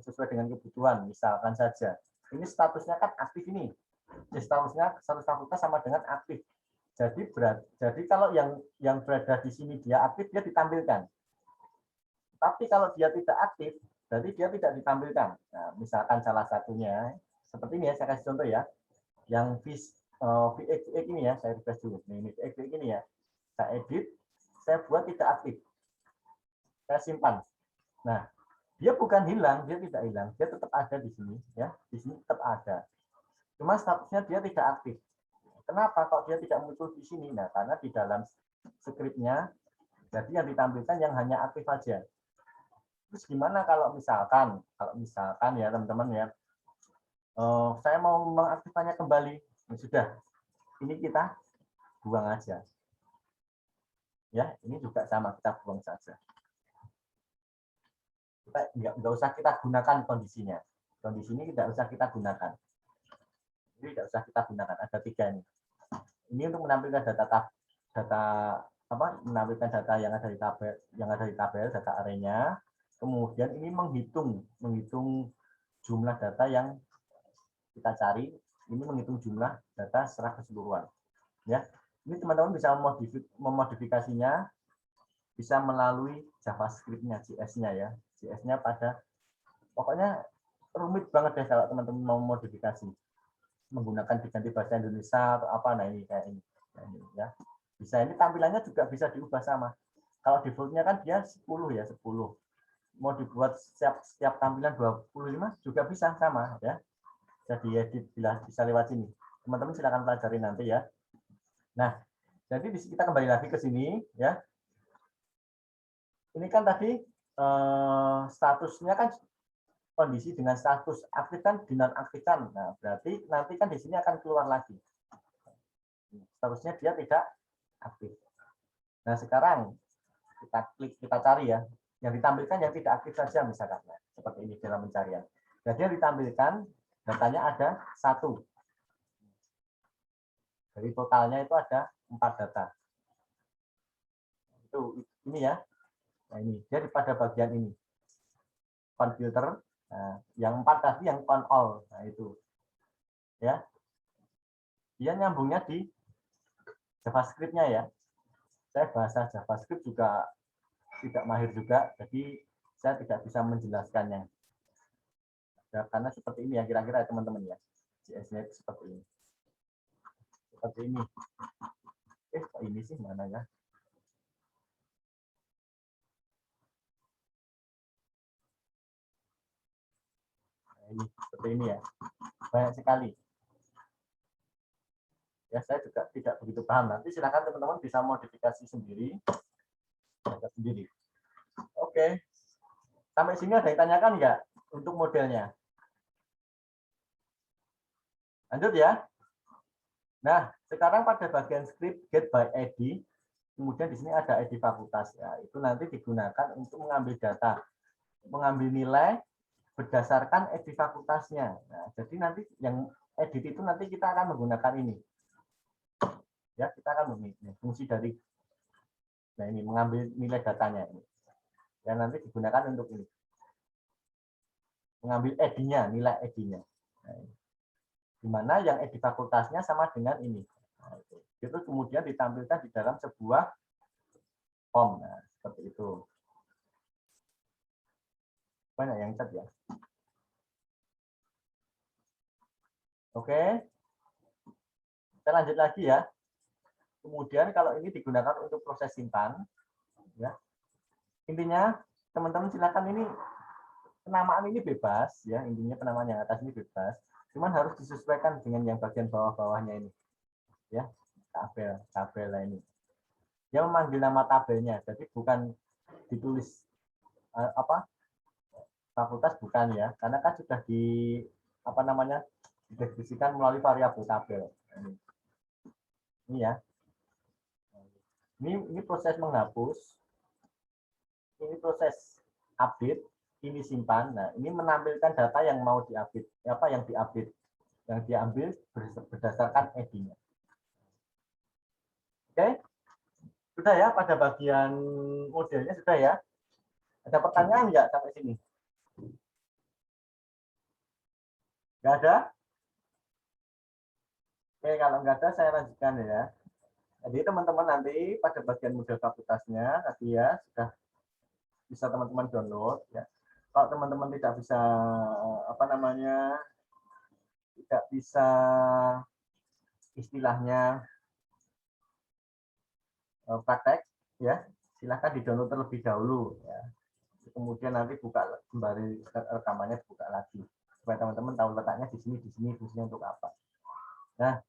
sesuai dengan kebutuhan. Misalkan saja, ini statusnya kan aktif ini. Statusnya status fakultas sama dengan aktif. Jadi kalau yang berada di sini dia aktif, dia ditampilkan. Tapi kalau dia tidak aktif, berarti dia tidak ditampilkan. Nah, misalkan salah satunya seperti ini ya, saya kasih contoh ya. Yang VX ini ya, saya refresh dulu. Ini VX ini ya. Saya edit, saya buat tidak aktif. Saya simpan. Nah, dia bukan hilang, dia tidak hilang, dia tetap ada di sini ya. Di sini tetap ada. Cuma statusnya dia tidak aktif. Kenapa kok dia tidak muncul di sini? Nah, karena di dalam skripnya jadi yang ditampilkan yang hanya aktif saja. Terus gimana kalau misalkan ya teman-teman ya, saya mau mengaktifkannya kembali, ya sudah, ini kita buang aja. Ya, ini juga sama, kita buang saja. Kita nggak usah kita gunakan kondisinya. Kondisi ini tidak usah kita gunakan. Ini tidak usah kita gunakan. Ada 3 ini. Ini untuk menampilkan data menampilkan data yang ada di tabel data arraynya. Kemudian ini menghitung jumlah data yang kita cari. Ini menghitung jumlah data secara keseluruhan. Ya, ini teman-teman bisa memodifikasinya bisa melalui JavaScript-nya, JS-nya ya. JS-nya pokoknya rumit banget deh kalau teman-teman mau modifikasi menggunakan diganti bahasa Indonesia atau apa. Nah ini kayak ini. Nah, ini ya. Bisa, ini tampilannya juga bisa diubah sama. Kalau default-nya kan dia 10 ya, 10. Mau dibuat setiap tampilan 25 juga bisa sama ya. Jadi edit bisa lewat sini. Teman-teman silakan pelajari nanti ya. Nah, jadi kita kembali lagi ke sini ya. Ini kan tadi statusnya kan kondisi dengan status aktif kan dinonaktifkan. Nah, berarti nanti kan di sini akan keluar lagi. Statusnya dia tidak aktif. Nah, sekarang kita klik, kita cari ya. Yang ditampilkan yang tidak aktif saja misalkan. Nah, seperti ini dalam pencarian. Jadi yang ditampilkan datanya ada 1. Dari totalnya itu ada 4 data. Itu ini ya. Nah, ini jadi pada bagian ini. Count filter. Nah, yang 4 tadi yang count all. Nah, itu. Ya. Dia nyambungnya di JavaScript-nya ya. Saya bahasa JavaScript juga tidak mahir juga, jadi saya tidak bisa menjelaskannya. Ya, karena seperti ini ya kira-kira teman-teman ya. JS-nya itu seperti ini. Seperti ini. Kok ini sih mana ya? Nah, ini seperti ini ya. Banyak sekali. Ya, saya juga tidak begitu paham. Nanti silakan teman-teman bisa modifikasi sendiri. Oke. Sampai sini ada yang tanyakan nggak untuk modelnya? Lanjut ya. Nah, sekarang pada bagian script get by ID, kemudian di sini ada ID fakultas ya. Itu nanti digunakan untuk mengambil data, mengambil nilai berdasarkan ID fakultasnya. Nah, jadi nanti yang edit itu nanti kita akan menggunakan ini. Ya, kita akan memilih fungsi dari ini mengambil nilai datanya ini. Yang nanti digunakan untuk ini. Mengambil ID-nya, nilai ID-nya. Nah, di mana yang ID fakultasnya sama dengan ini. Nah, itu kemudian ditampilkan di dalam sebuah form. Nah, seperti itu. Banyak yang chat ya. Oke. Kita lanjut lagi ya. Kemudian kalau ini digunakan untuk proses simpan, ya. Intinya teman-teman silakan ini penamaan ini bebas ya, intinya penamaan yang atas ini bebas. Cuman harus disesuaikan dengan yang bagian bawah-bawahnya ini. Ya, tabel ini. Dia memanggil nama tabelnya, jadi bukan ditulis fakultas bukan ya, karena kan sudah dideskripsikan melalui variabel tabel. Ini ya. Ini proses menghapus. Ini proses update, ini simpan. Nah, ini menampilkan data yang mau diupdate, yang diupdate, yang diambil berdasarkan ID-nya. Oke, sudah ya pada bagian modelnya sudah ya. Ada pertanyaan nggak sampai sini? Nggak ada? Oke, kalau nggak ada saya lanjutkan ya. Jadi teman-teman nanti pada bagian model fakultasnya tadi ya sudah bisa teman-teman download ya. Kalau teman-teman tidak bisa tidak bisa istilahnya praktek ya, silahkan di-download terlebih dahulu ya. Kemudian nanti buka kembali rekamannya, buka lagi supaya teman-teman tahu letaknya di sini fungsinya untuk apa. Nah,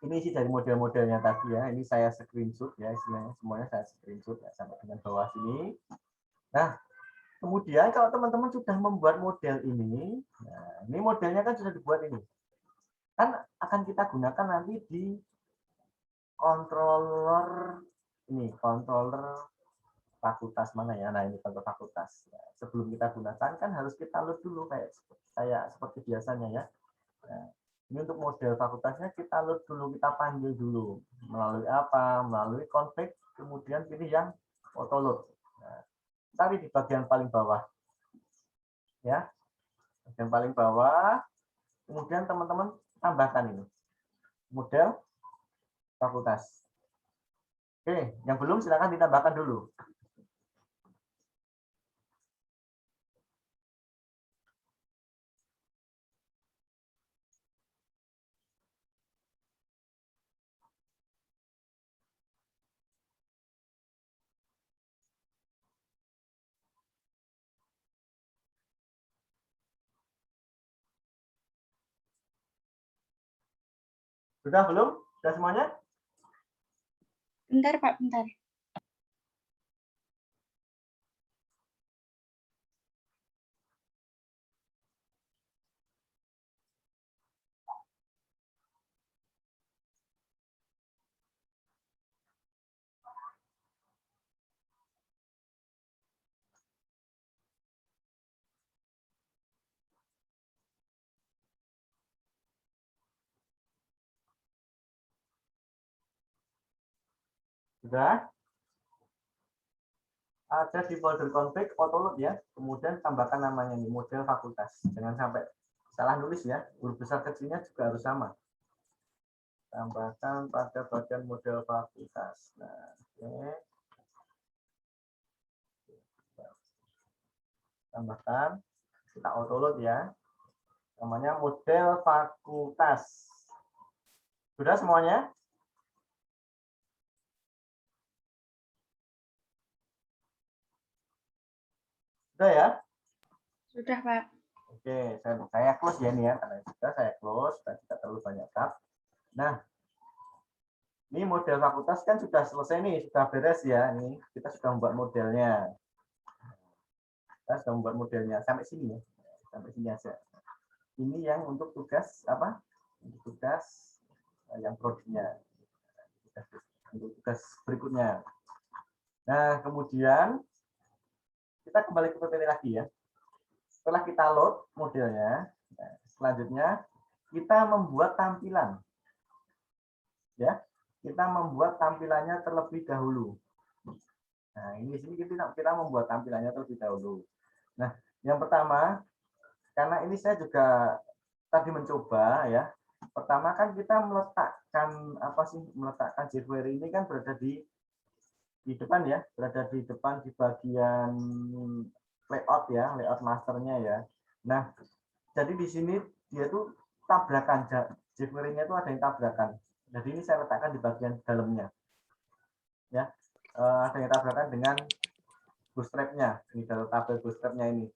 ini sih dari model-modelnya tadi ya. Ini saya screenshot ya, istilahnya semuanya saya screenshot ya, sampai dengan bawah sini. Nah, kemudian kalau teman-teman sudah membuat model ini, nah ini modelnya kan sudah dibuat ini. Kan akan kita gunakan nanti di controller ini, controller fakultas mana ya? Nah, ini controller fakultas. Nah, sebelum kita gunakan kan harus kita load dulu kayak seperti biasanya ya. Nah, ini untuk model fakultasnya kita load dulu, kita panggil dulu. Melalui apa? Melalui config kemudian pilih yang autoload. Nah, cari di bagian paling bawah. Ya, bagian paling bawah. Kemudian teman-teman tambahkan ini. Model fakultas. Oke, yang belum silakan ditambahkan dulu. Sudah belum? Sudah semuanya? Bentar, Pak, bentar. Sudah? Ada di folder config autoload ya. Kemudian tambahkan namanya nih, model fakultas. Jangan sampai salah nulis ya. Huruf besar kecilnya juga harus sama. Tambahkan pada bagian model fakultas. Nah, oke. Tambahkan. Kita autoload ya. Namanya model fakultas. Sudah semuanya? Sudah ya? Sudah, Pak. Oke, saya close ya nih ya. Karena sudah saya close, dan tidak terlalu banyak tab. Nah, ini model fakultas kan sudah selesai nih, sudah beres ya. Ini kita sudah membuat modelnya. Kita sudah membuat modelnya sampai sini ya. Sampai sini aja. Ini yang untuk tugas apa? Untuk tugas yang prodinya. Untuk tugas berikutnya. Nah, kemudian kita kembali ke PPT lagi ya. Setelah kita load modelnya, selanjutnya kita membuat tampilan. Ya, kita membuat tampilannya terlebih dahulu. Nah, ini di sini kita membuat tampilannya terlebih dahulu. Nah, yang pertama, karena ini saya juga tadi mencoba ya. Pertama kan kita meletakkan apa sih? Meletakkan jQuery ini kan berada di depan ya, berada di depan di bagian layout ya, layout masternya ya. Nah, jadi di sini dia tuh tabrakan, jQuery-nya itu ada yang tabrakan. Jadi ini saya letakkan di bagian dalamnya. Ya, ada yang tabrakan dengan bootstrap-nya. Ini dalam tabel bootstrap-nya ini.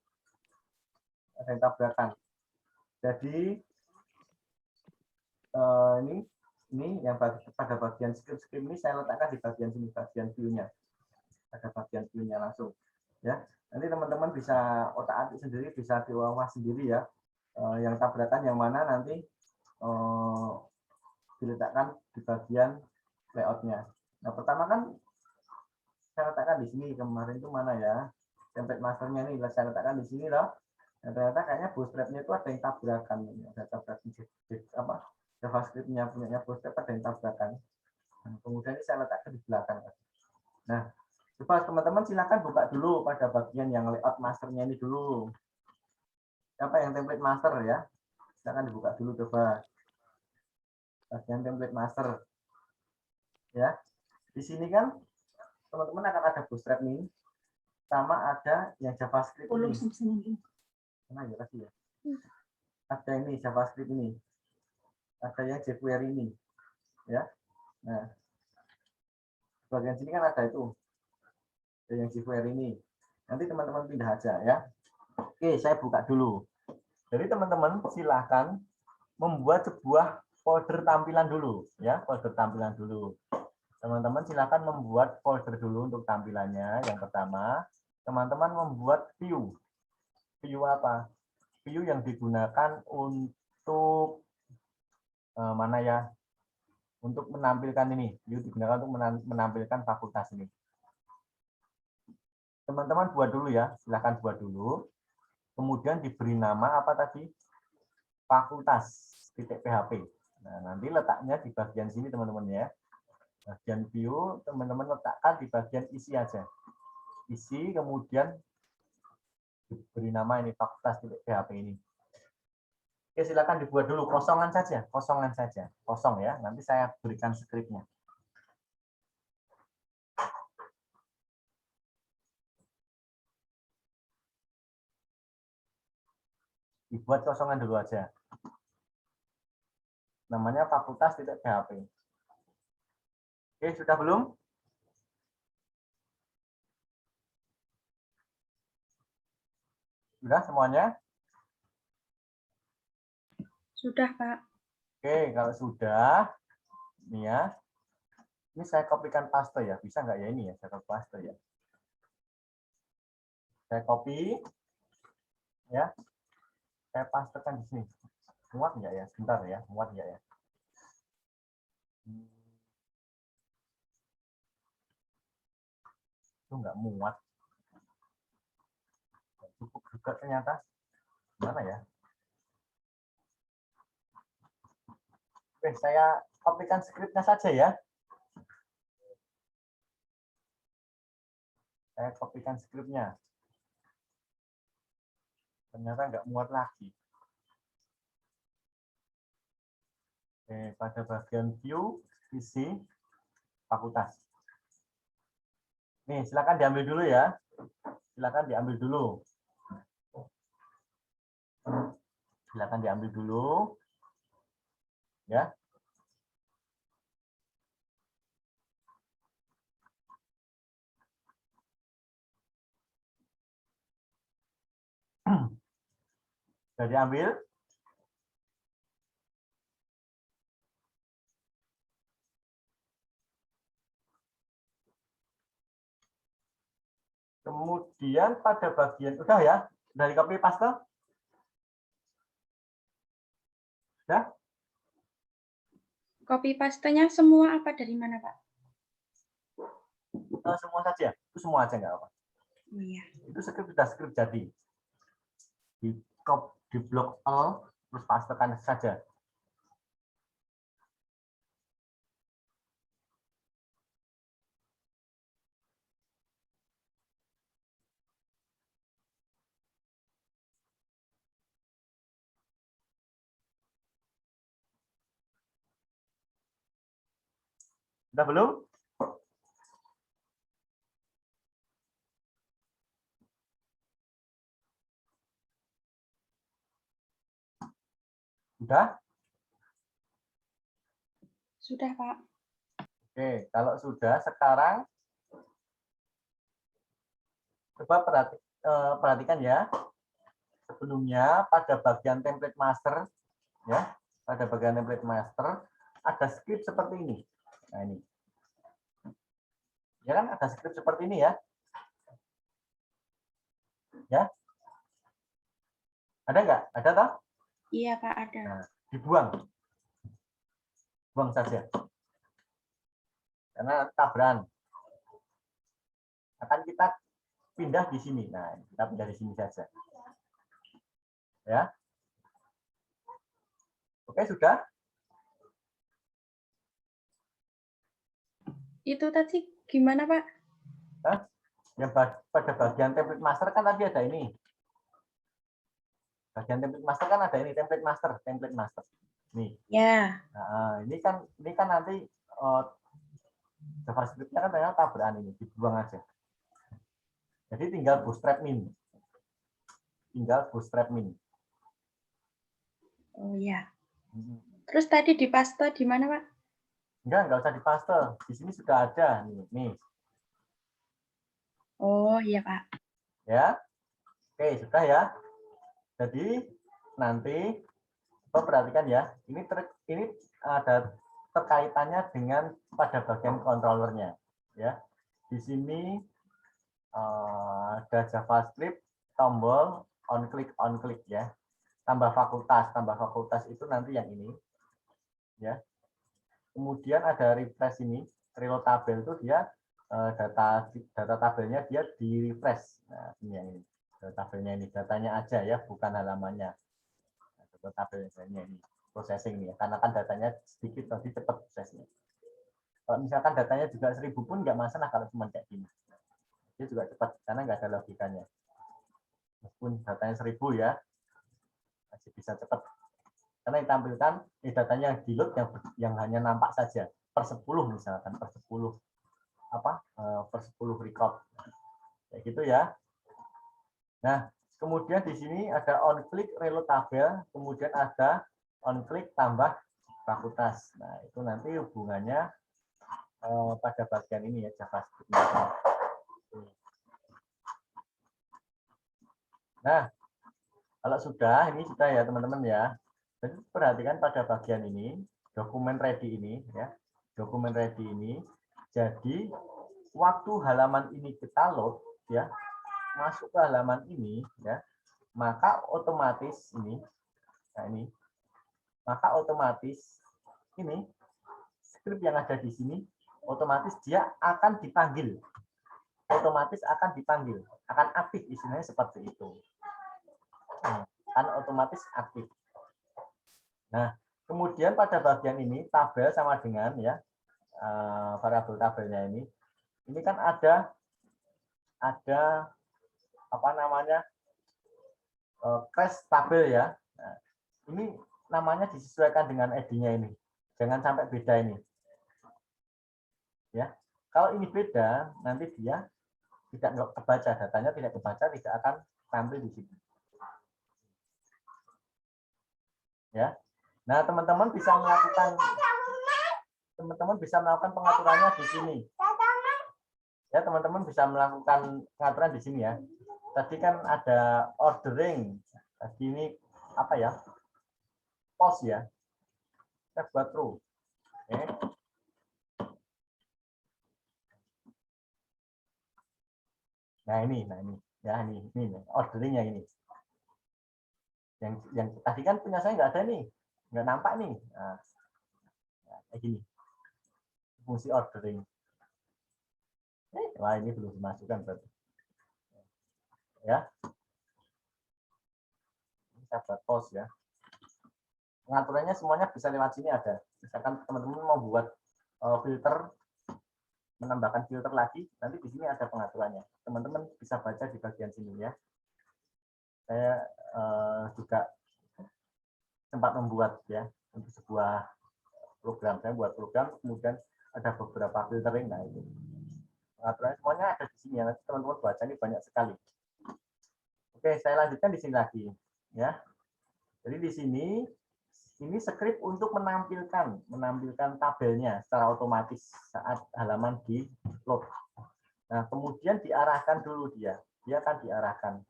Ada yang tabrakan. Jadi ini yang pada bagian script ini saya letakkan di bagian sini, bagian view-nya. Ada bagian view-nya langsung. Ya, nanti teman-teman bisa otak-atik sendiri, bisa diolah sendiri ya. Yang tabrakan yang mana nanti diletakkan di bagian layout-nya. Nah, pertama kan saya letakkan di sini. Kemarin itu mana ya? Template masternya ini saya letakkan di sini loh. Nah, ternyata kayaknya bootstrap-nya itu ada yang tabrakan. Ada tabrakan apa? JavaScript-nya punya bootstrap ada yang tabrakan. Nah, kemudian ini saya letakkan di belakang. Nah, coba teman-teman silakan buka dulu pada bagian yang layout masternya ini dulu. Apa yang template master ya? Silakan dibuka dulu coba. Bagian template master. Ya. Di sini kan teman-teman akan ada bootstrap nih. Sama ada yang JavaScript ini. Mana ya tadi ya? Ada ini JavaScript ini. Ada yang jQuery ini. Ya. Nah, bagian sini kan ada itu. Ada yang jQuery ini. Nanti teman-teman pindah aja ya. Oke, saya buka dulu. Jadi teman-teman silahkan membuat sebuah folder tampilan dulu ya, folder tampilan dulu. Teman-teman silahkan membuat folder dulu untuk tampilannya. Yang pertama, teman-teman membuat view. View apa? View yang digunakan untuk mana ya? Untuk menampilkan ini. View digunakan untuk menampilkan fakultas ini. Teman-teman buat dulu ya, silahkan buat dulu. Kemudian diberi nama apa tadi? Fakultas .php. Nah, nanti letaknya di bagian sini teman-teman ya. Bagian view, teman-teman letakkan di bagian isi aja. Isi, kemudian diberi nama ini fakultas.php ini. Oke, silakan dibuat dulu kosongan saja, kosong ya. Nanti saya berikan skripnya. Dibuat kosongan dulu aja. Namanya fakultas.php. Oke, sudah belum? Sudah semuanya? Sudah, Pak. Oke, kalau sudah, ini ya. Ini saya kopikan paste ya. Bisa nggak ya ini ya? Saya paste ya. Saya copy, ya. Saya pastekan di sini. Muat nggak ya? Sebentar ya. Muat nggak ya? Itu nggak muat. Cukup juga ternyata. Mana ya? Oke, saya kopikan skripnya saja ya. Saya kopikan skripnya. Ternyata nggak muat lagi. Oke, pada bagian view, isi, fakultas. Nih, silakan diambil dulu ya. Silakan diambil dulu. Silakan diambil dulu. Ya. Sudah diambil? Kemudian pada bagian, udah ya? Dari copy paste? Sudah? Copy pastenya semua apa dari mana, Pak? Semua saja. Itu semua aja nggak apa. Oh, iya. Itu sudah skrip jadi. Di blok L, terus pastekan saja. Sudah belum? Sudah? Sudah, Pak. Oke, kalau sudah, sekarang coba perhatikan ya. Sebelumnya pada bagian template master, ya, pada bagian template master ada script seperti ini. Nah ini, ya kan ada script seperti ini ya, ya, ada nggak? Ada toh? Iya, Pak, ada. Nah, dibuang, buang saja, karena tabrakan. Akan kita pindah di sini. Nah, kita pindah di sini saja. Ya. Oke, sudah? Itu tadi gimana, Pak? Yang pada bagian template master kan tadi ada ini. Bagian template master kan ada ini, template master. Nih. Ya. Nah, ini kan nanti JavaScript-nya kan ternyata tabrakan ini, dibuang aja. Jadi tinggal bootstrap min. Oh iya. Terus tadi di paste di mana, Pak? Enggak usah dipaste. Di sini sudah ada nih. Oh iya, Pak. Ya. Oke, sudah ya. Jadi nanti perhatikan ya. Ini ada terkaitannya dengan pada bagian controllernya. Ya. Di sini ada JavaScript tombol on click ya. Tambah fakultas itu nanti yang ini. Ya. Kemudian ada refresh ini, reload tabel itu dia data tabelnya dia di refresh. Nah, ini yang ini. Tabelnya ini datanya aja ya, bukan halamannya. Nah, tabelnya ini processing nih, karena kan datanya sedikit nanti cepat prosesnya. Kalau misalkan datanya juga 1000 pun nggak masalah kalau cuma kayak gini. Dia juga cepat karena nggak ada logikanya. Meskipun datanya 1000 ya, masih bisa cepat. Karena ditampilkan datanya yang di load yang hanya nampak saja per 10 misalkan per 10 per 10 record. Kayak gitu ya. Nah, kemudian di sini ada on click reload tabel, kemudian ada on click tambah fakultas. Nah, itu nanti hubungannya pada bagian ini ya JavaScript. Nah, kalau sudah ini sudah ya teman-teman ya. Jadi perhatikan pada bagian ini, dokumen ready ini ya. Dokumen ready ini. Jadi waktu halaman ini kita load ya, masuk ke halaman ini ya, maka otomatis ini nah ini maka otomatis ini script yang ada di sini otomatis dia akan dipanggil. Otomatis akan dipanggil, akan aktif istilahnya seperti itu. Kan otomatis aktif. Nah, kemudian pada bagian ini tabel sama dengan ya variabel tabelnya ini kan ada apa namanya crash tabel ya. Nah, ini namanya disesuaikan dengan ID-nya ini. Jangan sampai beda ini. Ya, kalau ini beda nanti dia tidak kebaca, datanya tidak kebaca, tidak akan tampil di sini. Ya. Nah, teman-teman bisa melakukan pengaturannya di sini. Ya, teman-teman bisa melakukan pengaturan di sini ya. Tadi kan ada ordering. Tadi ini apa ya? Post ya. Saya buat true. Oke. Nah, ini ya ini orderingnya ini. Yang tadi kan punya saya nggak ada nih, nggak nampak nih. Nah, kayak gini. Fungsi ordering. Wah, ini belum dimasukkan berarti. Ya. Kita buat post ya. Pengaturannya semuanya bisa lewat sini ada. Misalkan teman-teman mau buat filter, menambahkan filter lagi, nanti di sini ada pengaturannya. Teman-teman bisa baca di bagian sini ya. Saya juga sempat membuat ya untuk sebuah program. Saya buat program, kemudian ada beberapa filtering. Nah itu pengaturannya semuanya ada di sini ya. Nanti teman-teman baca ini banyak sekali. Oke, saya lanjutkan di sini lagi ya. Jadi di sini ini script untuk menampilkan tabelnya secara otomatis saat halaman di load. Nah, kemudian diarahkan dulu dia akan diarahkan.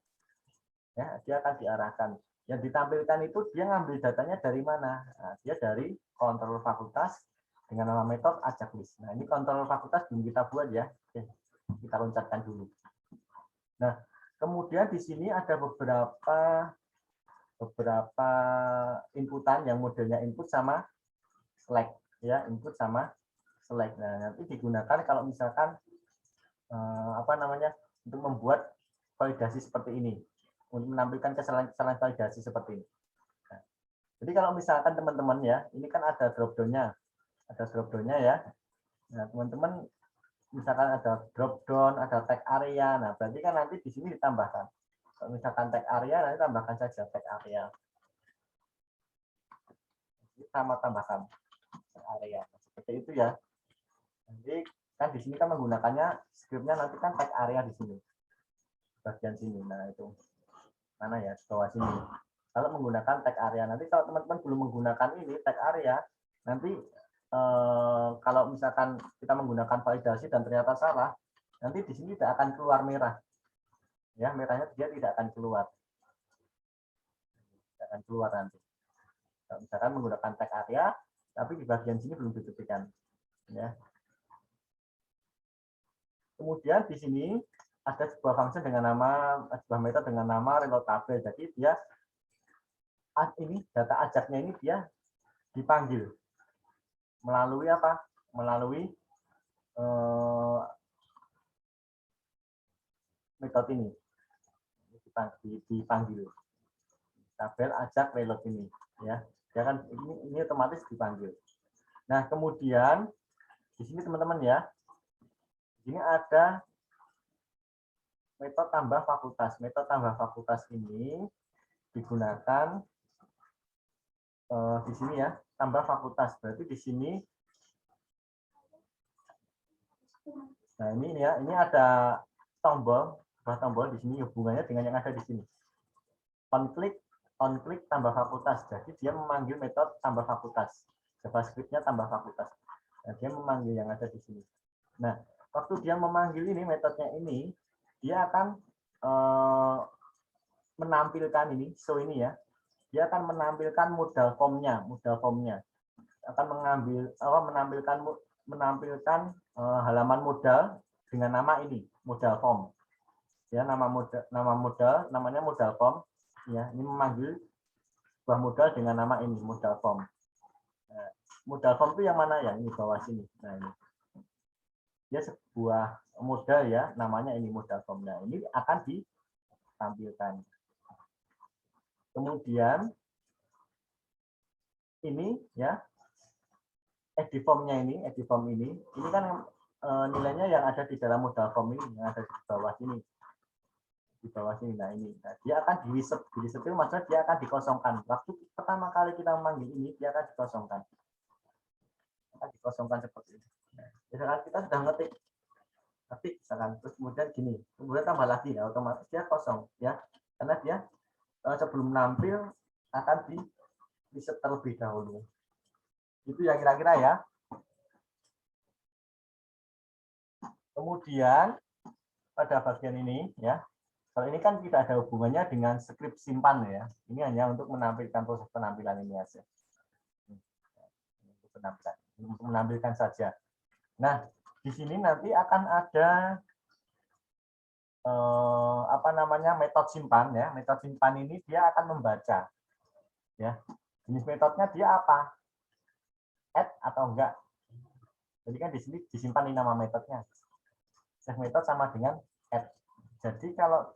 Ya, dia akan diarahkan. Yang ditampilkan itu dia ngambil datanya dari mana? Nah, dia dari kontrol fakultas dengan nama metode ajak list. Nah, ini kontrol fakultas belum kita buat ya. Oke, kita loncatkan dulu. Nah, kemudian di sini ada beberapa inputan yang modelnya input sama select ya, input sama select. Nah, nanti digunakan kalau misalkan untuk membuat validasi seperti ini, untuk menampilkan kesalahan validasi seperti ini. Nah, jadi kalau misalkan teman-teman ya, ini kan ada drop down-nya ya. Nah, teman-teman misalkan ada drop down, ada tag area. Nah, berarti kan nanti di sini ditambahkan. Kalau misalkan tag area, nanti tambahkan saja tag area. Sama tambahkan tag area. Seperti itu ya. Nanti kan di sini kan menggunakannya scriptnya nanti kan tag area di sini. Bagian sini. Nah, itu. Mana ya? Di bawah sini. Kalau menggunakan tag area. Nanti kalau teman-teman belum menggunakan ini tag area, nanti kalau misalkan kita menggunakan validasi dan ternyata salah, nanti di sini tidak akan keluar merah. Ya, merahnya dia tidak akan keluar. Tidak akan keluar nanti. Kalau misalkan menggunakan tag area, tapi di bagian sini belum ditentukan. Ya. Kemudian di sini ada sebuah function dengan sebuah metode dengan nama reload tabel. Jadi dia ini data ajaknya ini dia dipanggil melalui apa? Melalui metode ini. Dipanggil tabel ajak reload ini ya. Dia kan ini otomatis dipanggil. Nah, kemudian Di sini teman-teman ya. Ini ada metode tambah fakultas. Metode tambah fakultas ini digunakan di sini ya, tambah fakultas. Berarti di sini, nah ini ya, ini ada tombol, tombol di sini hubungannya dengan yang ada di sini. On klik tambah fakultas. Jadi dia memanggil metode tambah fakultas. JavaScript-nya tambah fakultas. Nah, dia memanggil yang ada di sini. Nah, waktu dia memanggil ini metodenya ini, dia akan menampilkan ini, show ini ya. Dia akan menampilkan modal formnya, akan menampilkan halaman modal dengan nama ini, modal form. Ya, namanya modal form. Ya, ini memanggil sebuah modal dengan nama ini, modal form. Nah, modal form itu yang mana ya? Ini bawah sini. Nah, ini. Dia sebuah modal ya, namanya ini modal form. Nah, ini akan ditampilkan. Kemudian ini ya, edit formnya ini kan nilainya yang ada di dalam modal form ini, yang ada di bawah sini. Nah ini, nah, dia akan di reset itu maksudnya dia akan dikosongkan. Waktu pertama kali kita memanggil ini, dia akan dikosongkan. Seperti ini. Nah, misalkan kita sudah ngetik, misalkan terus kemudian gini, kemudian tambah lagi, ya otomatis dia kosong ya, karena dia sebelum menampil akan di reset terlebih dahulu. Itu ya kira-kira ya. Kemudian pada bagian ini ya, kalau ini kan tidak ada hubungannya dengan skrip simpan ya. Ini hanya untuk menampilkan proses penampilan ini aja. Untuk menampilkan saja. Nah, di sini nanti akan ada metode simpan ya. Metode simpan ini dia akan membaca. Ya. Jenis metodenya dia apa? Add atau enggak? Jadi kan di sini disimpan ini nama metodenya. Save method sama dengan add. Jadi kalau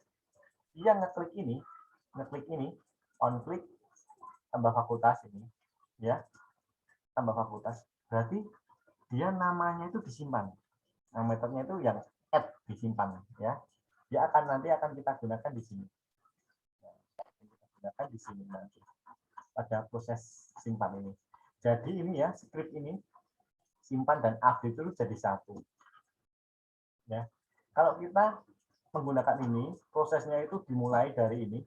dia ngeklik ini, on klik tambah fakultas ini, ya, tambah fakultas, berarti dia namanya itu disimpan. Nah, metodenya itu yang add disimpan, ya. Dia nanti akan kita gunakan di sini. Kita gunakan di sini nanti pada proses simpan ini. Jadi ini ya, script ini simpan dan update itu jadi satu. Ya, kalau kita menggunakan ini, prosesnya itu dimulai dari ini,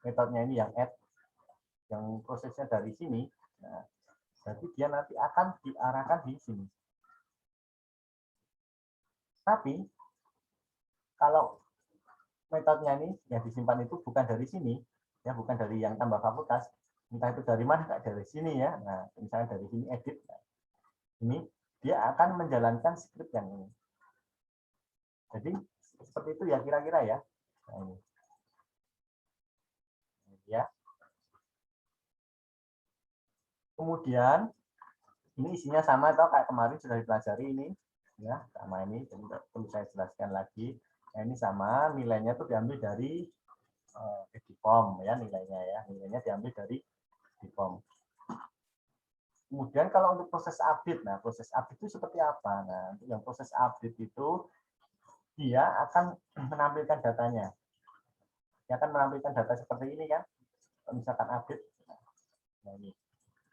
metodenya ini yang add, yang prosesnya dari sini. Nah, jadi dia nanti akan diarahkan di sini. Tapi kalau metodenya ini yang disimpan itu bukan dari sini, ya bukan dari yang tambah fakultas, entah itu dari mana, kayak dari sini ya. Nah, misalnya dari sini edit, ini dia akan menjalankan script yang ini. Jadi seperti itu ya kira-kira ya. Nah, ini. Ya. Kemudian ini isinya sama atau kayak kemarin sudah dipelajari ini, ya sama ini. Jadi perlu saya jelaskan lagi. Nah, ini sama, nilainya itu diambil dari edifom ya, nilainya diambil dari edifom. Kemudian kalau untuk proses update, nah proses update itu seperti apa? Nah, untuk yang proses update itu dia akan menampilkan datanya. Dia akan menampilkan data seperti ini kan. Misalkan update, nah ini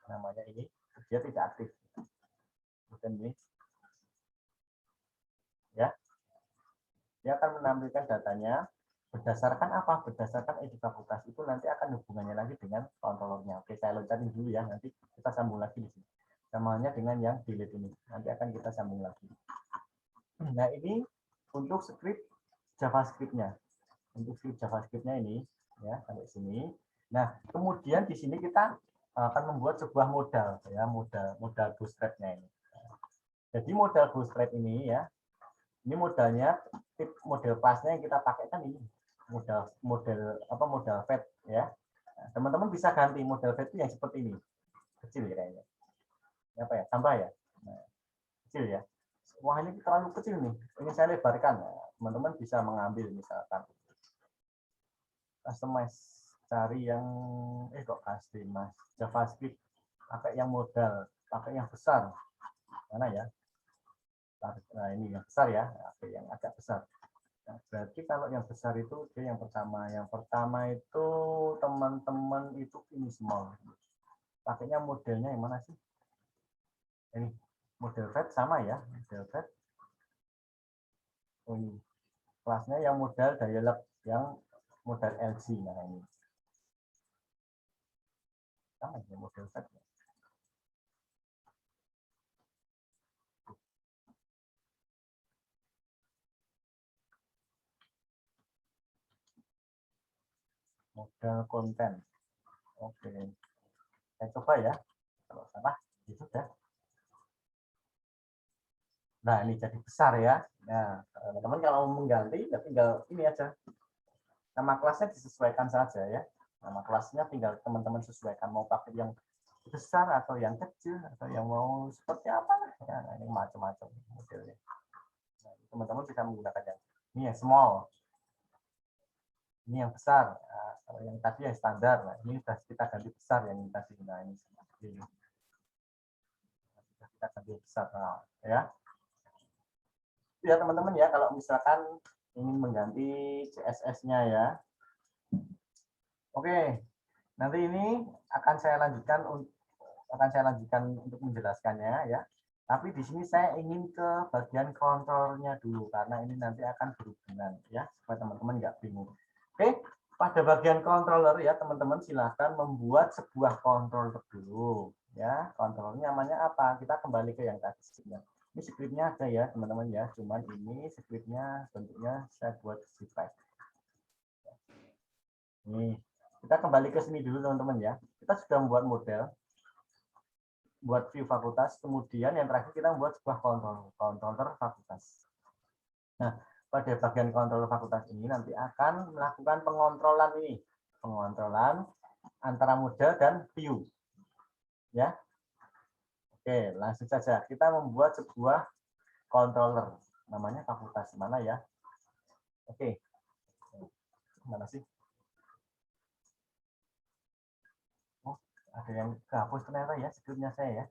namanya ini, dia tidak aktif. Kemudian ini, ya, dia akan menampilkan datanya berdasarkan apa? Berdasarkan edit fakultas itu nanti akan hubungannya lagi dengan controllernya. Oke, saya loncatin dulu ya, nanti kita sambung lagi di sini. Namanya dengan yang delete ini, nanti akan kita sambung lagi. Nah ini untuk script JavaScript-nya. Untuk script JavaScript-nya ini, ya sampai sini. Nah kemudian di sini kita akan membuat sebuah modal, ya modal bootstrap-nya ini. Jadi modal bootstrap ini ya, ini modalnya, model kelasnya yang kita pakai kan ini modal fat ya. Teman-teman bisa ganti model fat itu yang seperti ini, kecil ya kayaknya. Apa ya? Tambah ya. Nah, kecil ya. Wah ini terlalu kecil nih, ini saya lebarkan. Teman-teman bisa mengambil misalkan customize, cari yang kok customize JavaScript, pakai yang modal, pakai yang besar. Mana ya? Nah, ini yang besar ya. Oke, yang agak besar. Nah, berarti kalau yang besar itu dia yang pertama. Yang pertama itu teman-teman itu ini small. Pakainya modelnya yang mana sih? Ini model fat sama ya, model fat. Oh, ini kelasnya yang model dialog yang model LG. Nah ini sama ya model fat. Model konten. Oke, saya coba ya. Kalau salah, itu ya. Nah, ini jadi besar ya. Nah, teman-teman kalau mau mengganti, ya tinggal ini aja. Nama kelasnya disesuaikan saja ya. Nama kelasnya tinggal teman-teman sesuaikan. Mau pakai yang besar atau yang kecil, atau yang mau seperti apa lah. Ya, nah, ini macam-macam modelnya. Nah, teman-teman bisa menggunakan yang ini yang small. Ini yang besar. Nah, kalau yang tadi yang standar. Nah, ini sudah kita ganti besar yang tadi. Nah, ini seperti ini. Kita ganti besar. Nah, ya. Ya teman-teman ya, kalau misalkan ingin mengganti CSS-nya ya. Oke, nanti ini akan saya lanjutkan untuk menjelaskannya ya. Tapi di sini saya ingin ke bagian kontrolnya dulu karena ini nanti akan berhubungan ya supaya teman-teman nggak bingung. Oke, pada bagian controller ya teman-teman silahkan membuat sebuah controller dulu ya. Kontrolnya namanya apa? Kita kembali ke yang tadi sebenarnya. Ini scriptnya ada ya teman-teman ya, cuman ini scriptnya bentuknya saya buat script. Nih, kita kembali ke sini dulu teman-teman ya. Kita sudah membuat model, buat view fakultas, kemudian yang terakhir kita membuat sebuah controller fakultas. Nah, pada bagian controller fakultas ini nanti akan melakukan pengontrolan ini, pengontrolan antara model dan view. Ya. Oke, langsung saja. Kita membuat sebuah controller. Namanya fakultas. Mana ya? Oke. Mana sih? Oh, ada yang kehapus ternyata ya scriptnya saya ya.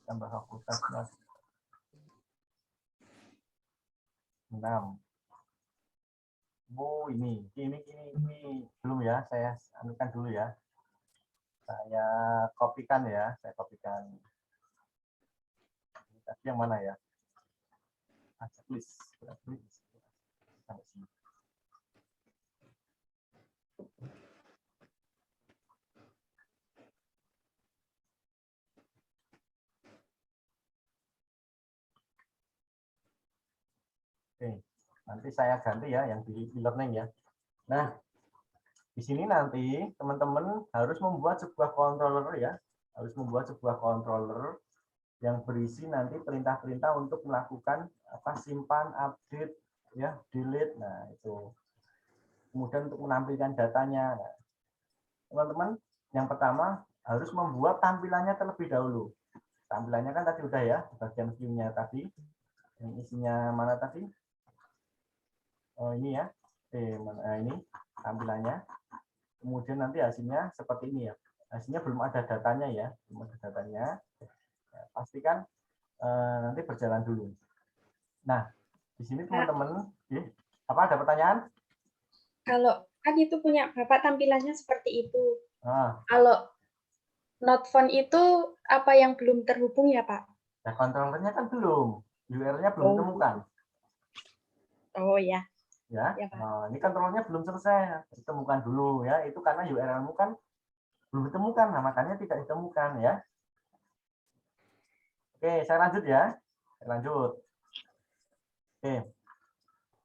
Tambah fakultasnya 6. Oh, ini belum ya. Saya anukan dulu ya. Saya kopikan ya. Saya kopikan. Tadi yang mana ya? Please. Sampai sini. Oke, nanti saya ganti ya yang di e-learning ya. Nah, di sini nanti teman-teman harus membuat sebuah controller ya, harus membuat sebuah controller yang berisi nanti perintah-perintah untuk melakukan apa simpan, update, ya, delete. Nah, itu. Kemudian untuk menampilkan datanya. Nah, teman-teman, yang pertama harus membuat tampilannya terlebih dahulu. Tampilannya kan tadi udah ya, bagian view-nya tadi. Yang isinya mana tadi? Oh, ini ya. Ini tampilannya. Kemudian nanti hasilnya seperti ini ya. Hasilnya belum ada datanya ya, belum ada datanya. Ya, pastikan nanti berjalan dulu. Nah, di sini teman-teman, apa ada pertanyaan? Kalau kan itu punya Bapak tampilannya seperti itu. Ah, Kalau not found itu apa yang belum terhubung ya, Pak? ya kontrolernya kan belum, URL-nya belum ditemukan. Oh ya. Ya, Ya, Pak. nah, ini kontrolnya belum selesai, ditemukan dulu ya. Itu karena URL-mu kan belum ditemukan, nah makanya tidak ditemukan ya. Oke, saya lanjut ya. Saya lanjut. Oke.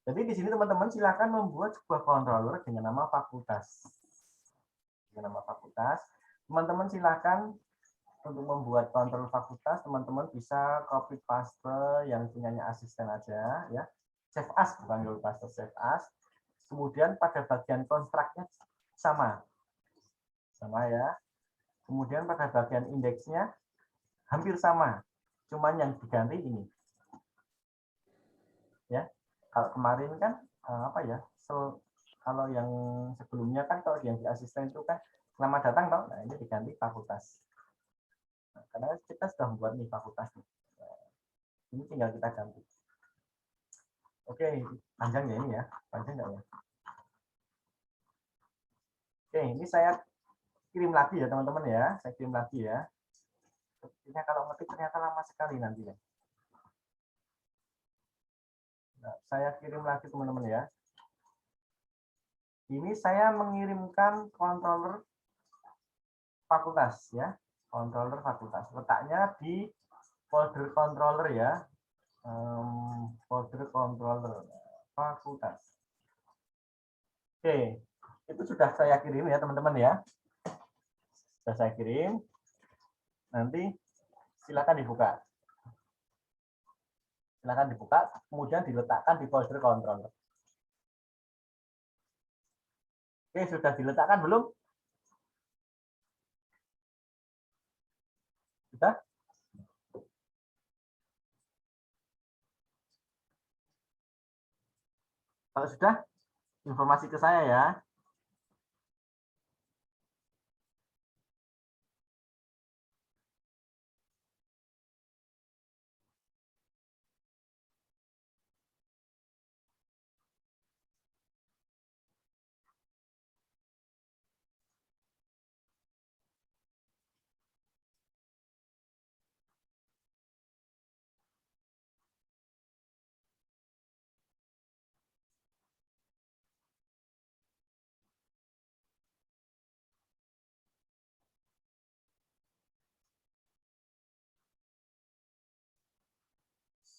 Jadi di sini teman-teman silakan membuat sebuah controller dengan nama fakultas. Dengan nama fakultas. Teman-teman silakan untuk membuat controller fakultas, teman-teman bisa copy paste yang punyanya asisten aja ya. Save as bukan copy paste, save as. Kemudian pada bagian konstruknya sama. Sama ya. Kemudian pada bagian indeksnya hampir sama. Cuman yang diganti ini. Ya. Kalau kemarin kan apa ya? Kalau yang sebelumnya kan kalau yang di asisten itu kan selamat datang toh. Nah, ini diganti fakultas. Nah, karena kita sudah membuat nih fakultas. Nah, ini tinggal kita ganti. Oke, panjang ya ini ya. Panjang nggak ya? Oke, ini saya kirim lagi ya teman-teman ya. Saya kirim lagi ya. Sepertinya kalau ngetik ternyata lama sekali nanti ya. Nah, saya kirim lagi teman-teman ya. Ini saya mengirimkan controller fakultas ya. Controller fakultas. Letaknya di folder controller ya. Folder controller fakultas. Oke, itu sudah saya kirim ya teman-teman ya. Sudah saya kirim. Nanti silakan dibuka. Silakan dibuka, kemudian diletakkan di folder controller. Oke, sudah diletakkan belum? Sudah? Kalau sudah, informasi ke saya ya.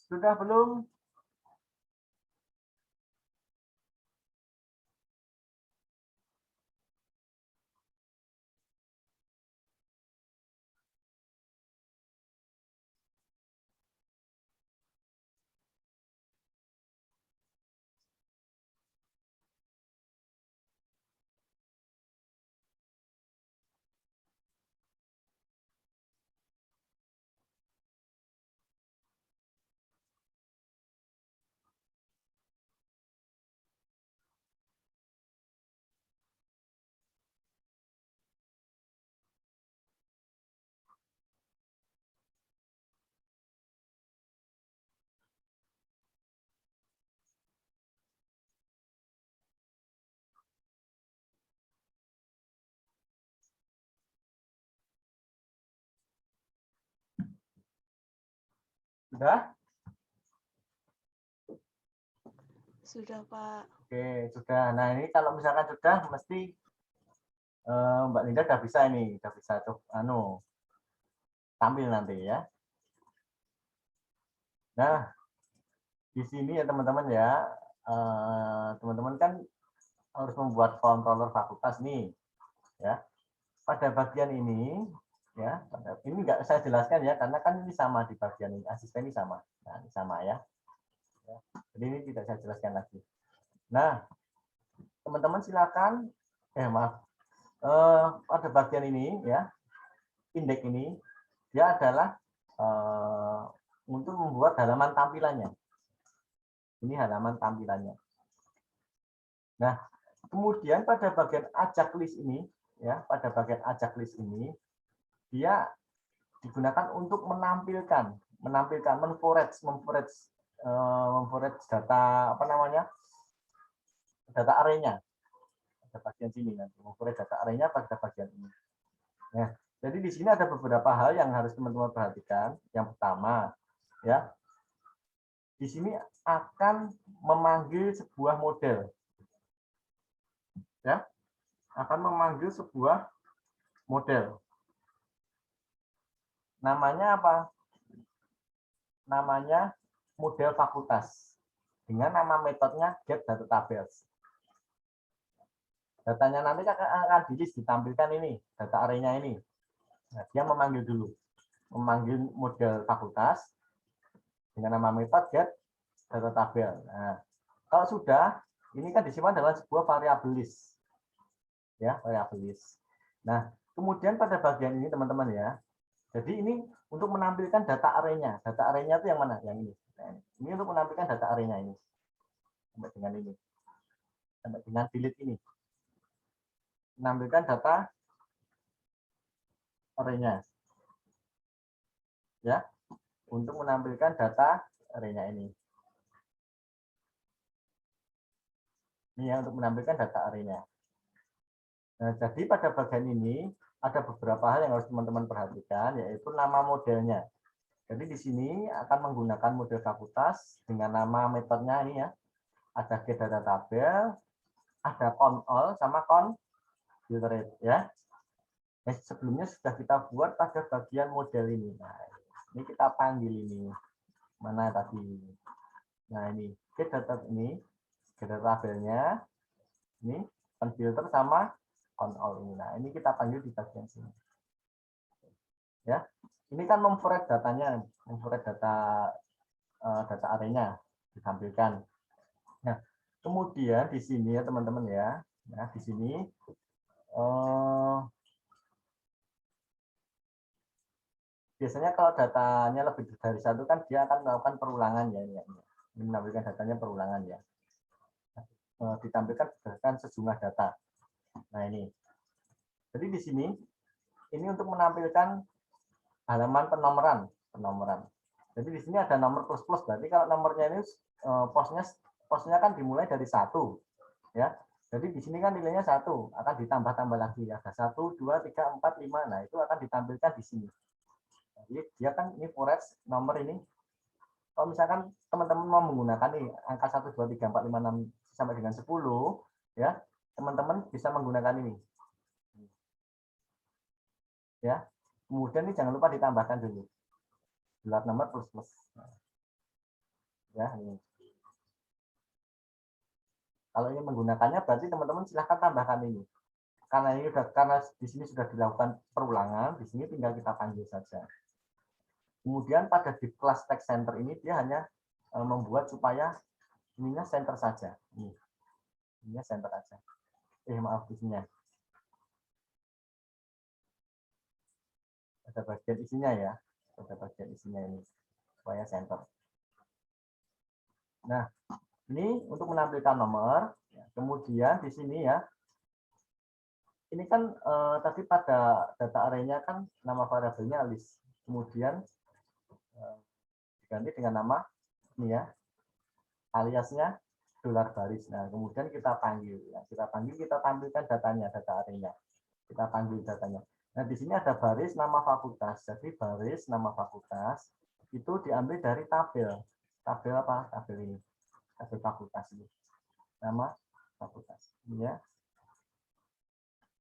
Sudah belum? Sudah? Sudah, Pak. Oke, sudah. Nah, ini kalau misalkan sudah, mesti Mbak Linda udah bisa ini, udah bisa tuh, tampil nanti ya. Nah, di sini ya teman-teman ya, teman-teman kan harus membuat controller fakultas nih, ya. Pada bagian ini, ya, ini nggak saya jelaskan ya, karena kan ini sama di bagian ini, asisten ini sama, nah ini sama ya. Jadi ini tidak saya jelaskan lagi. Nah, teman-teman silakan, maaf, pada bagian ini ya, indeks ini dia adalah untuk membuat halaman tampilannya. Ini halaman tampilannya. Nah, kemudian pada bagian ajak list ini, ya, pada bagian ajak list ini, dia digunakan untuk menampilkan, memforage data apa namanya, data arraynya. Pada bagian sini nanti memforage data arraynya pada bagian ini. Nah, jadi di sini ada beberapa hal yang harus teman-teman perhatikan. Yang pertama, ya, di sini akan memanggil sebuah model. Ya, akan memanggil sebuah model. Namanya apa? Namanya model fakultas. Dengan nama metodenya getDataTables. Datanya nanti akan ditampilkan ini, data arraynya ini. Nah, dia memanggil dulu. Memanggil model fakultas dengan nama metode getDataTable. Nah, kalau sudah, ini kan disimpan dalam sebuah variabel list. Ya, variabel list. Nah, kemudian pada bagian ini teman-teman ya. Jadi ini untuk menampilkan data arraynya. Data arraynya itu yang mana? Yang ini. Nah, ini untuk menampilkan data arraynya ini. Sampai dengan ini. Sampai dengan delete ini. Menampilkan data arraynya. ya, untuk menampilkan data array-nya ini. Ini ya, untuk menampilkan data array-nya. Nah, jadi pada bagian ini ada beberapa hal yang harus teman-teman perhatikan, yaitu nama modelnya. Jadi di sini akan menggunakan model fakultas dengan nama metodenya ini ya. Ada get data tabel, ada count all sama computer ya. Sebelumnya sudah kita buat pada bagian model ini. Nah, ini kita panggil ini. Mana tadi? Nah, ini get data ini, get data tabelnya. Ini filter sama count all ini. Nah, ini kita panggil di bagian sini. Ya. Ini kan memformat datanya, memformat data array-nya ditampilkan. Nah, kemudian di sini ya teman-teman ya. Nah, di sini biasanya kalau datanya lebih dari satu kan dia akan melakukan perulangan ya. Ini menampilkan datanya perulangan ya. Ditampilkan berdasarkan sejumlah data. Nah ini. Jadi di sini ini untuk menampilkan halaman penomoran. Jadi di sini ada nomor plus plus. Berarti kalau nomornya ini posnya kan dimulai dari 1 ya. Jadi di sini kan nilainya 1 akan ditambah-tambah lagi ya. Ada 1, 2, 3, 4, 5. Nah itu akan ditampilkan di sini. Jadi dia kan ini forest nomor ini. Kalau misalkan teman-teman mau menggunakan nih angka 1, 2, 3, 4, 5, 6 sampai dengan 10 ya, teman-teman bisa menggunakan ini. Ya. Kemudian ini jangan lupa ditambahkan dulu. Bulat nomor plus plus. Ya, ini. Kalau ini menggunakannya berarti teman-teman silahkan tambahkan ini. Karena di sini sudah dilakukan perulangan, di sini tinggal kita panggil saja. Kemudian pada div class text center ini dia hanya membuat supaya ininya center saja. Ininya center aja. Maaf isinya. Ada bagian isinya ya. Ada bagian isinya ini supaya center. Nah, ini untuk menampilkan nomor. Kemudian di sini ya. Ini kan tadi pada data array-nya kan nama variabelnya list. Kemudian diganti dengan nama ini ya, aliasnya $baris. Nah, kemudian kita panggil, kita tampilkan datanya, data array-nya. Kita panggil datanya. Nah, di sini ada baris nama fakultas. Jadi baris nama fakultas itu diambil dari tabel. Tabel apa? Tabel ini. Tabel fakultas ini. Nama fakultas. Ini ya.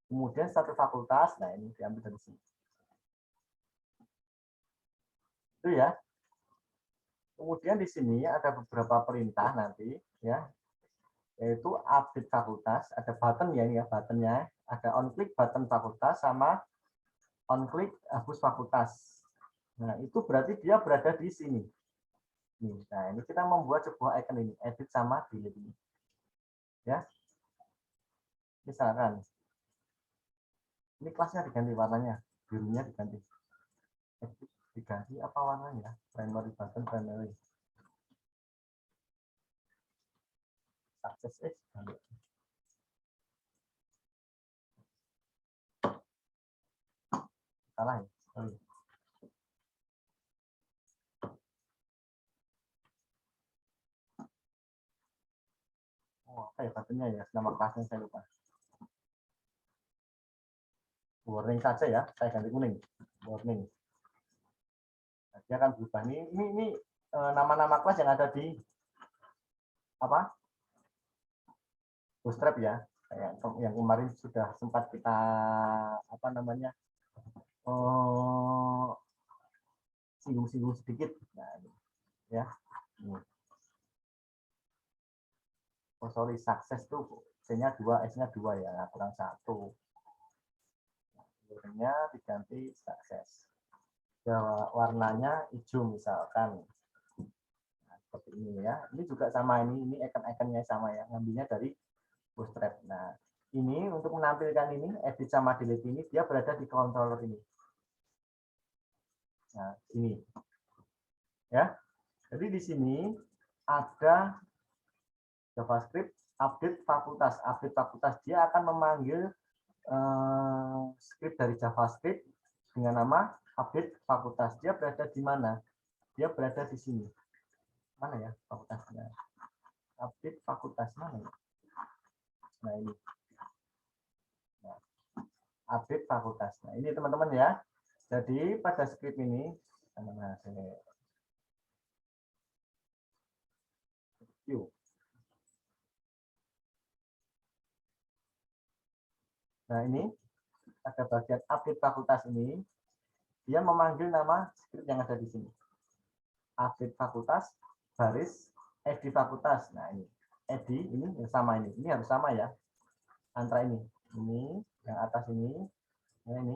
Kemudian satu fakultas, nah ini diambil dari sini. Itu ya. Kemudian di sini ada beberapa perintah nanti ya, yaitu update fakultas, ada button ya ini ya, buttonnya, ada on click button fakultas sama on click hapus fakultas. Nah itu berarti dia berada di sini. Nah ini kita membuat sebuah icon ini, edit sama delete ini. Ya, misalkan ini kelasnya diganti warnanya, birunya diganti. Edit diganti apa warnanya? Primary button primary. Akses salah ya. Sorry. Oh, apa ya buttonnya ya? Nama kelasnya saya lupa. Warning saja ya, saya ganti kuning. Warning. Nah, dia akan berubah. Ini nama-nama kelas yang ada di apa? Bootstrap ya. Yang kemarin sudah sempat kita apa namanya? Singgung-singgung sedikit. Nah, ya. Oh sorry, sukses tuh C-nya 2, S-nya 2 ya, kurang 1. Warnanya diganti sukses. Warnanya hijau misalkan. Nah, seperti ini ya. Ini juga sama ini icon-iconnya sama ya, ngambilnya dari Bootstrap. Nah, ini untuk menampilkan ini edit sama delete ini dia berada di controller ini. Nah, ini. Ya. Jadi di sini ada JavaScript update fakultas. Update fakultas dia akan memanggil script dari JavaScript dengan nama update fakultas. Dia berada di mana? Dia berada di sini. Mana ya fakultasnya? Update fakultas mana ya? Nah ini. Nah, update fakultas. Nah ini teman-teman ya. Jadi pada script ini, nah ini ada bagian update fakultas ini, dia memanggil nama script yang ada di sini. Update fakultas baris ed fakultas. Nah ini ed ini yang sama ini harus sama ya antara ini yang atas ini, nah ini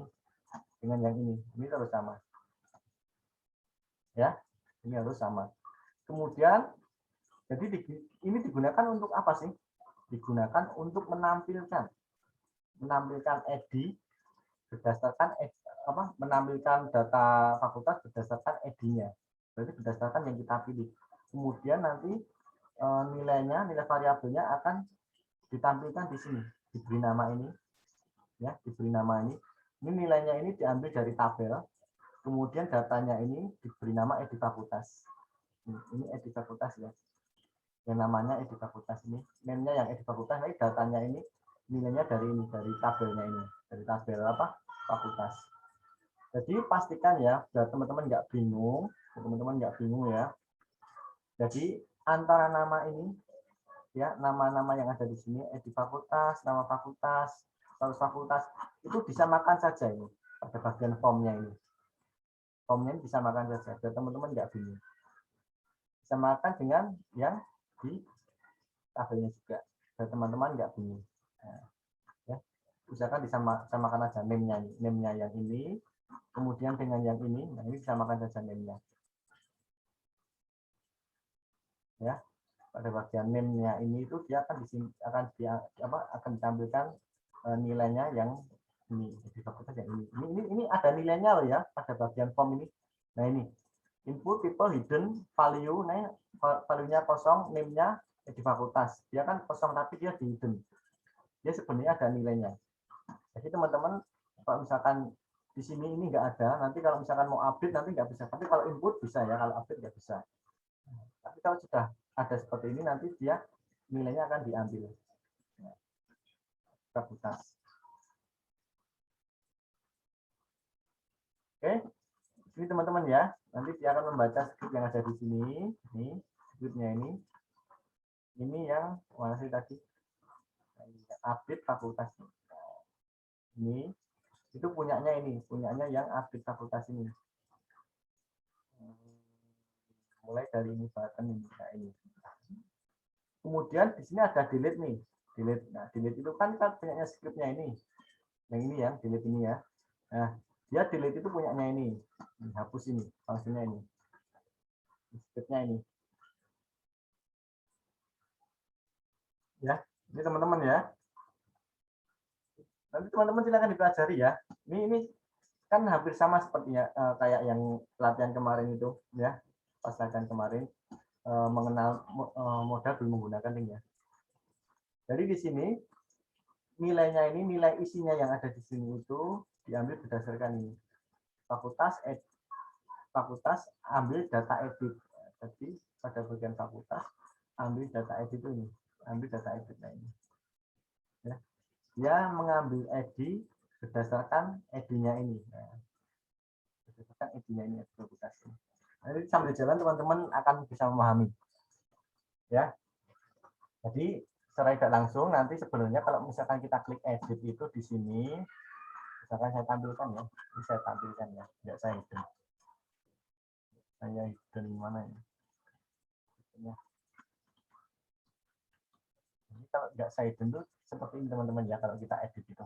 dengan yang ini harus sama ya, ini harus sama. Kemudian jadi ini digunakan untuk apa sih? Digunakan untuk menampilkan ed berdasarkan menampilkan data fakultas berdasarkan ed-nya. Berarti berdasarkan yang kita pilih. Kemudian nanti nilai variabelnya akan ditampilkan di sini, diberi nama ini, ya, diberi nama ini. Ini nilainya ini diambil dari tabel. Kemudian datanya ini diberi nama ed fakultas. Ini ed fakultas ya. Yang namanya ed fakultas ini, name-nya yang ed fakultas. Nah, datanya ini nilainya dari tabelnya ini, dari tabel fakultas. Jadi pastikan ya, biar teman-teman nggak bingung, ya. Jadi antara nama ini, ya, nama-nama yang ada di sini, ed fakultas, nama fakultas, status fakultas, itu disamakan saja ini pada bagian formnya ini. Formnya ini disamakan saja, biar teman-teman nggak bingung. Disamakan dengan yang di tabelnya juga, biar teman-teman nggak bingung. Nah, ya, usahakan disamakan aja name-nya yang ini, kemudian dengan yang ini, nah ini disamakan saja name-nya. Ya, pada bagian name-nya ini itu dia akan ditampilkan nilainya yang ini di fakultas yang ini ada nilainya loh ya pada bagian form ini. Nah ini input tipe hidden value, nah value-nya kosong, name-nya di fakultas. Dia kan kosong tapi dia di hidden. Dia sebenarnya ada nilainya. Jadi teman-teman kalau misalkan di sini ini nggak ada, nanti kalau misalkan mau update nanti nggak bisa. Tapi kalau input bisa ya, kalau update nggak bisa. Tapi kalau sudah ada seperti ini nanti dia nilainya akan diambil. Fakultas. Oke, ini teman-teman ya. Nanti dia akan membaca script yang ada di sini. Ini scriptnya ini. Ini yang mana sih tadi? Update fakultas. Ini itu punyanya yang update fakultas ini. Mulai dari ini button ini, nah ini. Kemudian di sini ada delete nih, delete. Nah, delete itu kan punyanya scriptnya ini, yang ini ya, delete ini ya. Nah, dia delete itu punyanya ini, hapus ini, fungsinya ini, scriptnya ini. Ya, ini teman-teman ya. Nanti teman-teman silakan dipelajari ya. Ini kan hampir sama sepertinya kayak yang pelatihan kemarin itu ya, pas latihan kemarin. Mengenal modal belum menggunakan link ya. Jadi di sini nilainya ini, nilai isinya yang ada di sini itu diambil berdasarkan ini. Fakultas ambil data edit. Jadi pada bagian fakultas ambil data edit ini, ambil data edit ini. Ya. Dia mengambil edit berdasarkan edit-nya ini. Nah, berdasarkan edit-nya ini fakultas ini. Nanti sambil jalan teman-teman akan bisa memahami. Ya. Jadi secara tidak langsung nanti sebenarnya kalau misalkan kita klik edit itu di sini, misalkan saya tampilkan ya, ini saya tampilkan ya, tidak saya hidden. Saya hidden mana ya? Jadi kalau tidak saya hidden tuh seperti ini teman-teman ya, kalau kita edit itu.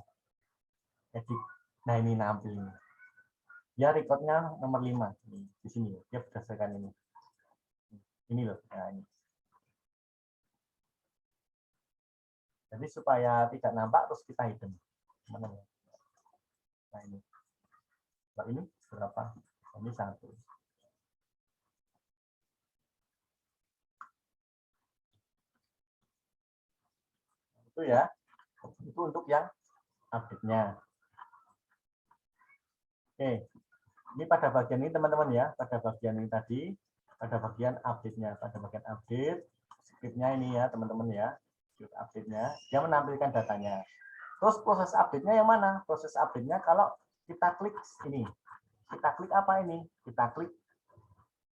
Edit. Nah ini nampil ini. Ya recordnya nomor 5 di sini ya, berdasarkan ini. Ini loh, nah ini. Jadi supaya tidak nampak terus kita hidden. Mana ya? Nah ini. Kalau ini berapa? Ini 1. Itu ya. Itu untuk yang update-nya. Oke. Ini pada bagian ini teman-teman ya, pada bagian ini tadi, pada bagian update-nya, pada bagian update, script-nya ini ya teman-teman ya, script update-nya, dia menampilkan datanya. Terus proses update-nya yang mana? Proses update-nya kalau kita klik ini, kita klik apa ini? Kita klik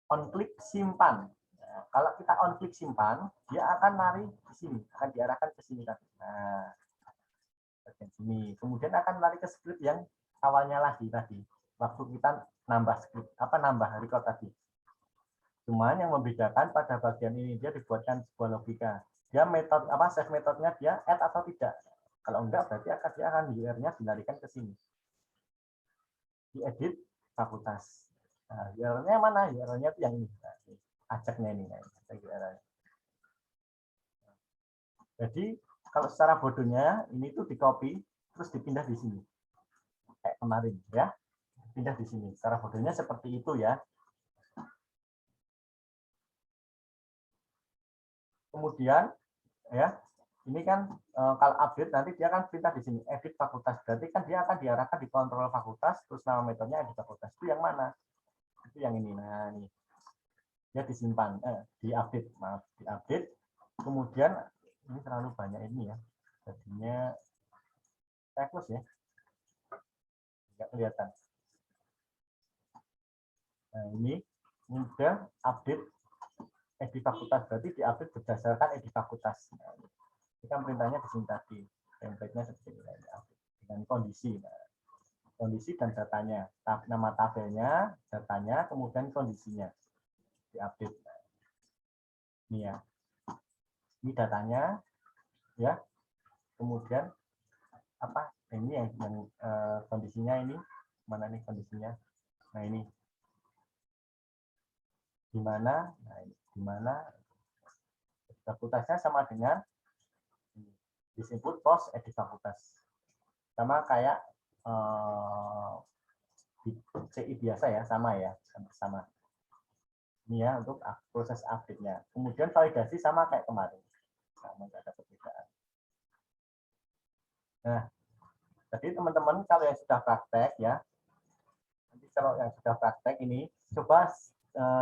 on klik simpan. Nah, kalau kita on klik simpan, dia akan lari ke sini, akan diarahkan ke sini tadi. Nah, bagian sini. Kemudian akan lari ke script yang awalnya lagi tadi. Waktu kita nambah script, nambah record tadi. Cuman yang membedakan pada bagian ini dia dibuatkan sebuah logika. Dia metode save metodenya dia add atau tidak. Kalau enggak berarti dia akan URL-nya dilarikan ke sini. Diedit fakultas. Nah, URL-nya mana? URL-nya itu yang ini. Nah, ajaknya ini. Jadi kalau secara bodohnya ini tuh di copy terus dipindah di sini. Kayak kemarin ya. Pindah di sini. Secara bodohnya seperti itu ya. Kemudian ya, ini kan kalau update nanti dia akan pindah di sini edit fakultas. Berarti kan dia akan diarahkan di kontrol fakultas terus nama metodenya edit fakultas. Itu yang mana? Itu yang ini. Nah, ini. Dia disimpan diupdate, maaf, diupdate. Kemudian ini terlalu banyak ini ya. Jadinya saya close ya. Enggak kelihatan. Nah, ini udah update edit fakultas, berarti diupdate berdasarkan edit fakultas. Nah, ini kan perintahnya di sini tadi. Template-nya seperti ini dengan kondisi. Nah, kondisi dan datanya. Nama tabelnya, datanya, kemudian kondisinya. Diupdate. Nah, ini ya. Ini datanya ya. Kemudian ini yang kondisinya ini. Mana nih kondisinya? Nah, ini. Di mana? Nah, ini di mana fakultasnya sama dengan disebut post edit fakultas. Sama kayak di CI biasa ya, sama ya, sama. Ini ya untuk proses update-nya. Kemudian validasi sama kayak kemarin. Sama, nggak ada perbedaan. Nah, jadi teman-teman kalau yang sudah praktek ya, nanti kalau yang sudah praktek ini, coba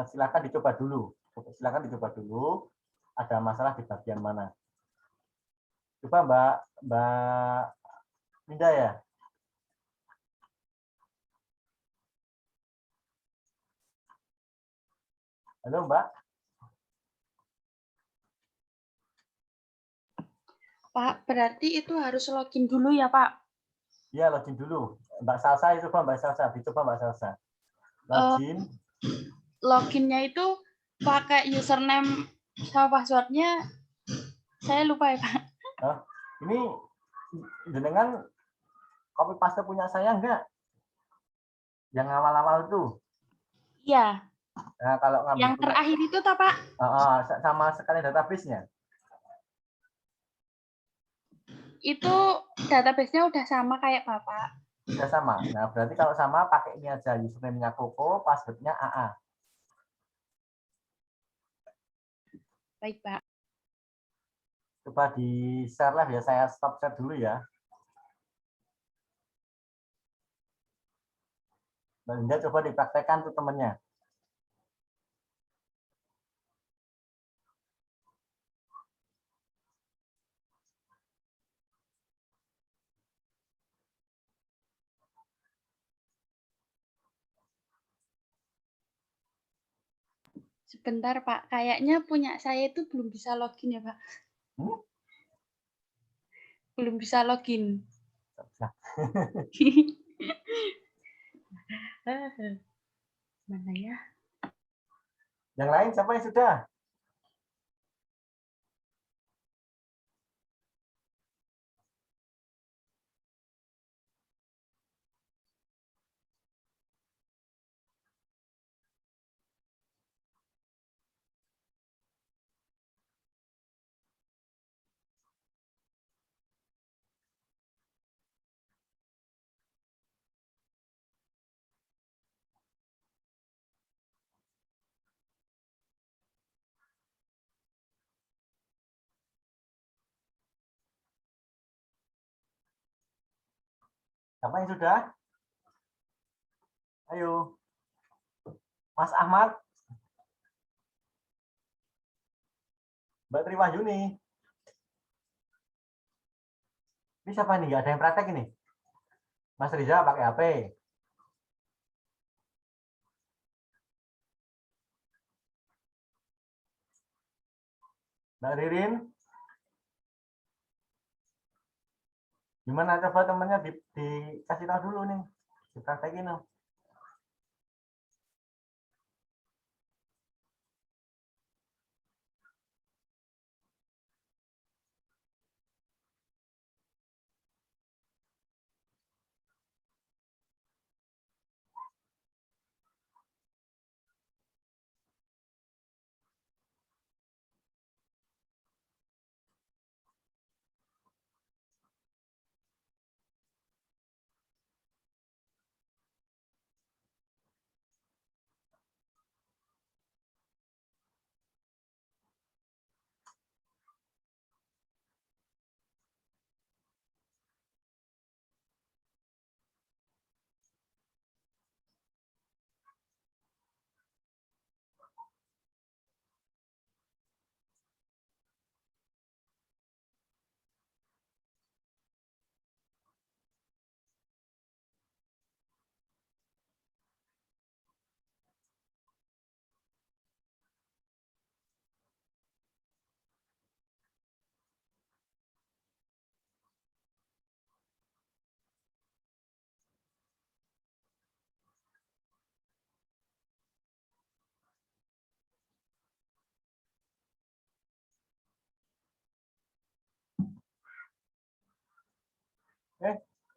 silakan dicoba dulu. Silakan dicoba dulu. Ada masalah di bagian mana? Coba Mbak Linda ya. Halo Mbak. Pak, berarti itu harus login dulu ya, Pak? Iya, login dulu. Mbak Salsa itu Mbak Salsa, dicoba Mbak Salsa. Login. Loginnya itu pakai username sama passwordnya, saya lupa ya, Pak. Ini jenengan copy paste punya saya enggak? Yang awal-awal itu. Iya. Nah, kalau ngambil yang terakhir itu tak, Pak? Sama sekali database-nya. Itu database-nya udah sama kayak Bapak. Sudah sama. Nah, berarti kalau sama pakai ini aja, username-nya Koko, password-nya AA. Baik, Pak. Coba di-share live ya, saya stop share dulu ya. Mbak Linda coba dipraktekkan tuh temennya. Sebentar, Pak. Kayaknya punya saya itu belum bisa login ya, Pak. Belum bisa login. Mana ya? Yang lain siapa yang sudah? Siapa yang sudah? Ayo. Mas Ahmad, Mbak Triwahyuni. Ini siapa nih? Nggak ada yang praktek ini. Mas Riza pakai HP. Mbak Ririn. Gimana coba temennya dikasih tahu dulu nih. Dipraktekin dong.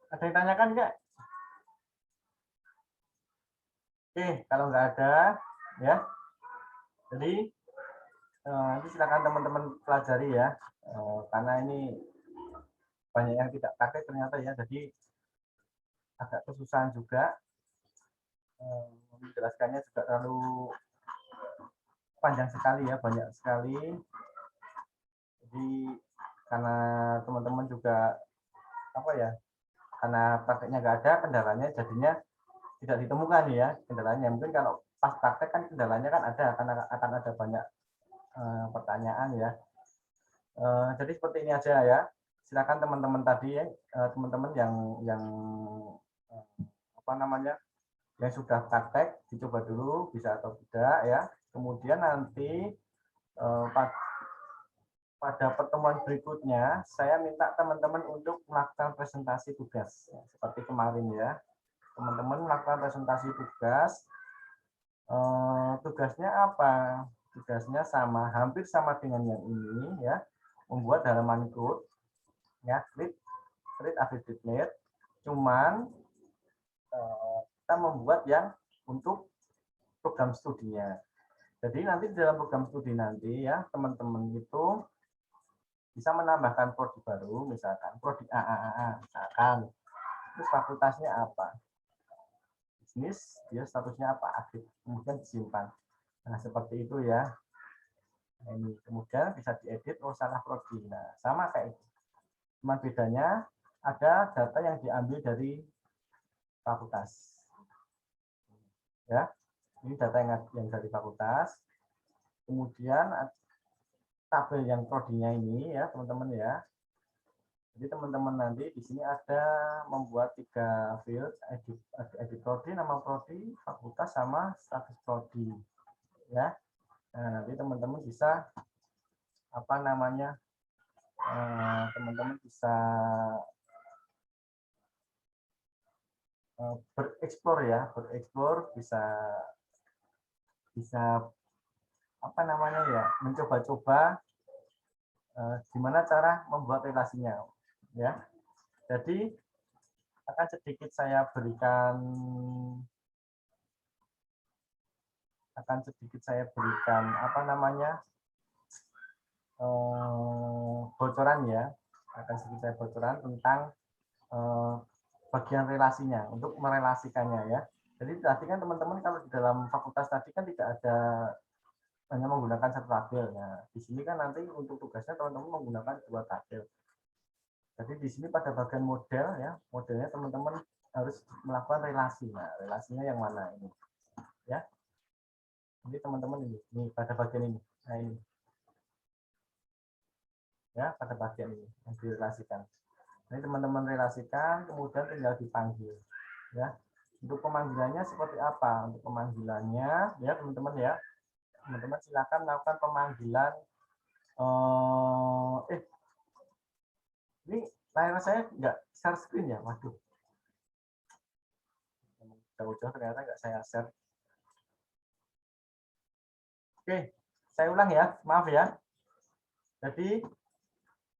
Ada yang tanyakan nggak? Oke, kalau nggak ada, ya. Jadi nanti silakan teman-teman pelajari ya, karena ini banyak yang tidak pakai ternyata ya, jadi agak kesusahan juga. Menjelaskannya juga terlalu panjang sekali ya, banyak sekali. Jadi karena teman-teman juga apa ya, karena prakteknya nggak ada, kendalanya jadinya tidak ditemukan ya kendalanya. Mungkin kalau pas praktek kan kendalanya kan ada, karena akan ada banyak pertanyaan ya. Jadi seperti ini aja ya. Silakan teman-teman tadi ya, teman-teman yang apa namanya, yang sudah praktek dicoba dulu bisa atau tidak ya. Kemudian nanti pada pertemuan berikutnya saya minta teman-teman untuk melakukan presentasi tugas ya, seperti kemarin ya. Teman-teman melakukan presentasi tugas. Tugasnya apa? Tugasnya sama, hampir sama dengan yang ini ya. Membuat halaman code ya, create update net. Cuman kita membuat yang untuk program studinya. Jadi nanti di dalam program studi nanti ya, teman-teman itu bisa menambahkan prodi baru, misalkan prodi AAA, misalkan. Terus fakultasnya apa? Bisnis, dia statusnya apa? Aktif. Kemudian disimpan. Nah, seperti itu ya. Nah, ini kemudian bisa diedit, oh salah prodi. Nah, sama kayak itu. Cuma bedanya ada data yang diambil dari fakultas. Ya, ini data yang dari fakultas. Kemudian tabel yang prodinya ini ya, teman-teman ya. Jadi teman-teman nanti di sini ada membuat 3 field, edit prodi, nama prodi, fakultas sama status prodi. Ya. Nah, nanti teman-teman bisa apa namanya? Teman-teman bisa bereksplor ya, bereksplor bisa apa namanya ya, mencoba-coba gimana cara membuat relasinya ya. Jadi akan sedikit saya berikan apa namanya, bocoran ya, akan sedikit saya bocoran tentang bagian relasinya untuk merelasikannya ya. Jadi tadi kan teman-teman kalau di dalam fakultas tadi kan tidak ada, hanya menggunakan satu tabel. Nah, di sini kan nanti untuk tugasnya teman-teman menggunakan 2 tabel. Jadi di sini pada bagian model ya, modelnya teman-teman harus melakukan relasi. Nah, relasinya yang mana ini? Ya. Ini teman-teman ini pada bagian ini. Nah ini. Ya, pada bagian ini yang direlasikan. Ini teman-teman relasikan, kemudian tinggal dipanggil. Ya, untuk pemanggilannya seperti apa? Untuk pemanggilannya, ya teman-teman ya, teman-teman silakan melakukan pemanggilan. Ini layar saya nggak share screen ya, waduh. Jauh-jauh ternyata nggak saya share. Oke, saya ulang ya, maaf ya. Jadi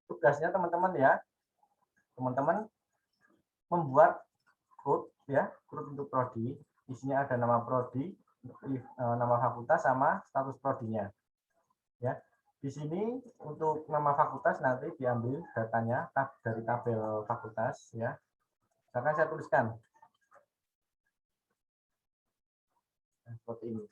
tugasnya teman-teman ya, teman-teman membuat CRUD ya, CRUD untuk prodi. Isinya ada nama prodi, nama fakultas sama status prodinya. Ya, di sini untuk nama fakultas nanti diambil datanya dari tabel fakultas ya. Akan saya tuliskan seperti ini.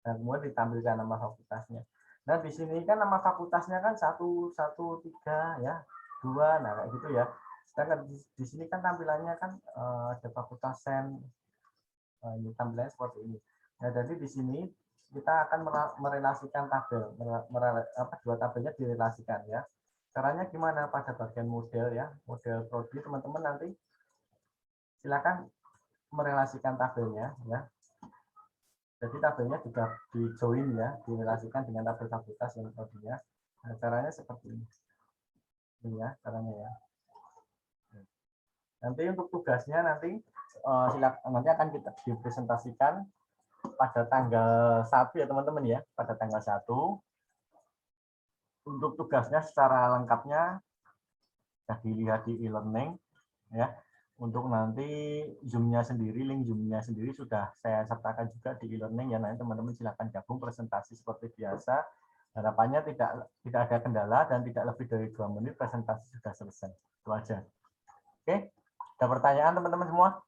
Dan kemudian ditampilkan nama fakultasnya. Nah di sini kan nama fakultasnya kan 1, 1, 3 ya, 2, nah kayak gitu ya. Sedangkan di sini kan tampilannya kan ada fakultas sen, ini tampilannya seperti ini. Nah jadi di sini kita akan merelasikan tabel, dua tabelnya direlasikan ya. Caranya gimana pada bagian model ya, model prodi teman-teman nanti silakan merelasikan tabelnya ya. Jadi tabelnya juga di join ya, direlasikan dengan tabel fakultas yang prodinya. Nah, caranya seperti ini. Ini ya caranya ya. Nanti untuk tugasnya nanti nanti akan kita dipresentasikan pada tanggal 1 ya teman-teman ya, pada tanggal 1. Untuk tugasnya secara lengkapnya bisa dilihat di e-learning ya. Untuk nanti Zoom-nya sendiri, link Zoom-nya sendiri sudah saya sertakan juga di e-learning ya. Nanti teman-teman silakan gabung presentasi seperti biasa. Harapannya tidak ada kendala dan tidak lebih dari 2 menit presentasi sudah selesai. Itu aja. Oke, ada pertanyaan teman-teman semua?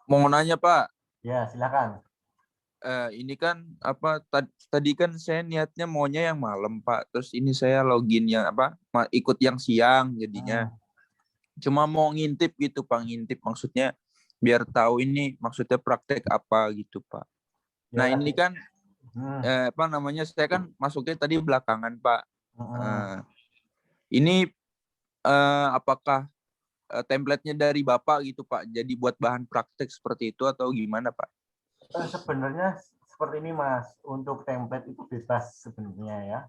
Mau nanya Pak, Ya silakan. ini kan apa tadi kan saya niatnya maunya yang malam Pak, terus ini saya login yang apa ikut yang siang jadinya. Cuma mau ngintip gitu Pak, ngintip maksudnya biar tahu ini maksudnya praktek apa gitu Pak. Nah Ya, ini kan apa namanya saya kan masuknya tadi belakangan Pak. Ini apakah template-nya dari Bapak gitu Pak, jadi buat bahan praktek seperti itu atau gimana Pak? Sebenarnya seperti ini Mas, untuk template itu bebas sebenarnya ya.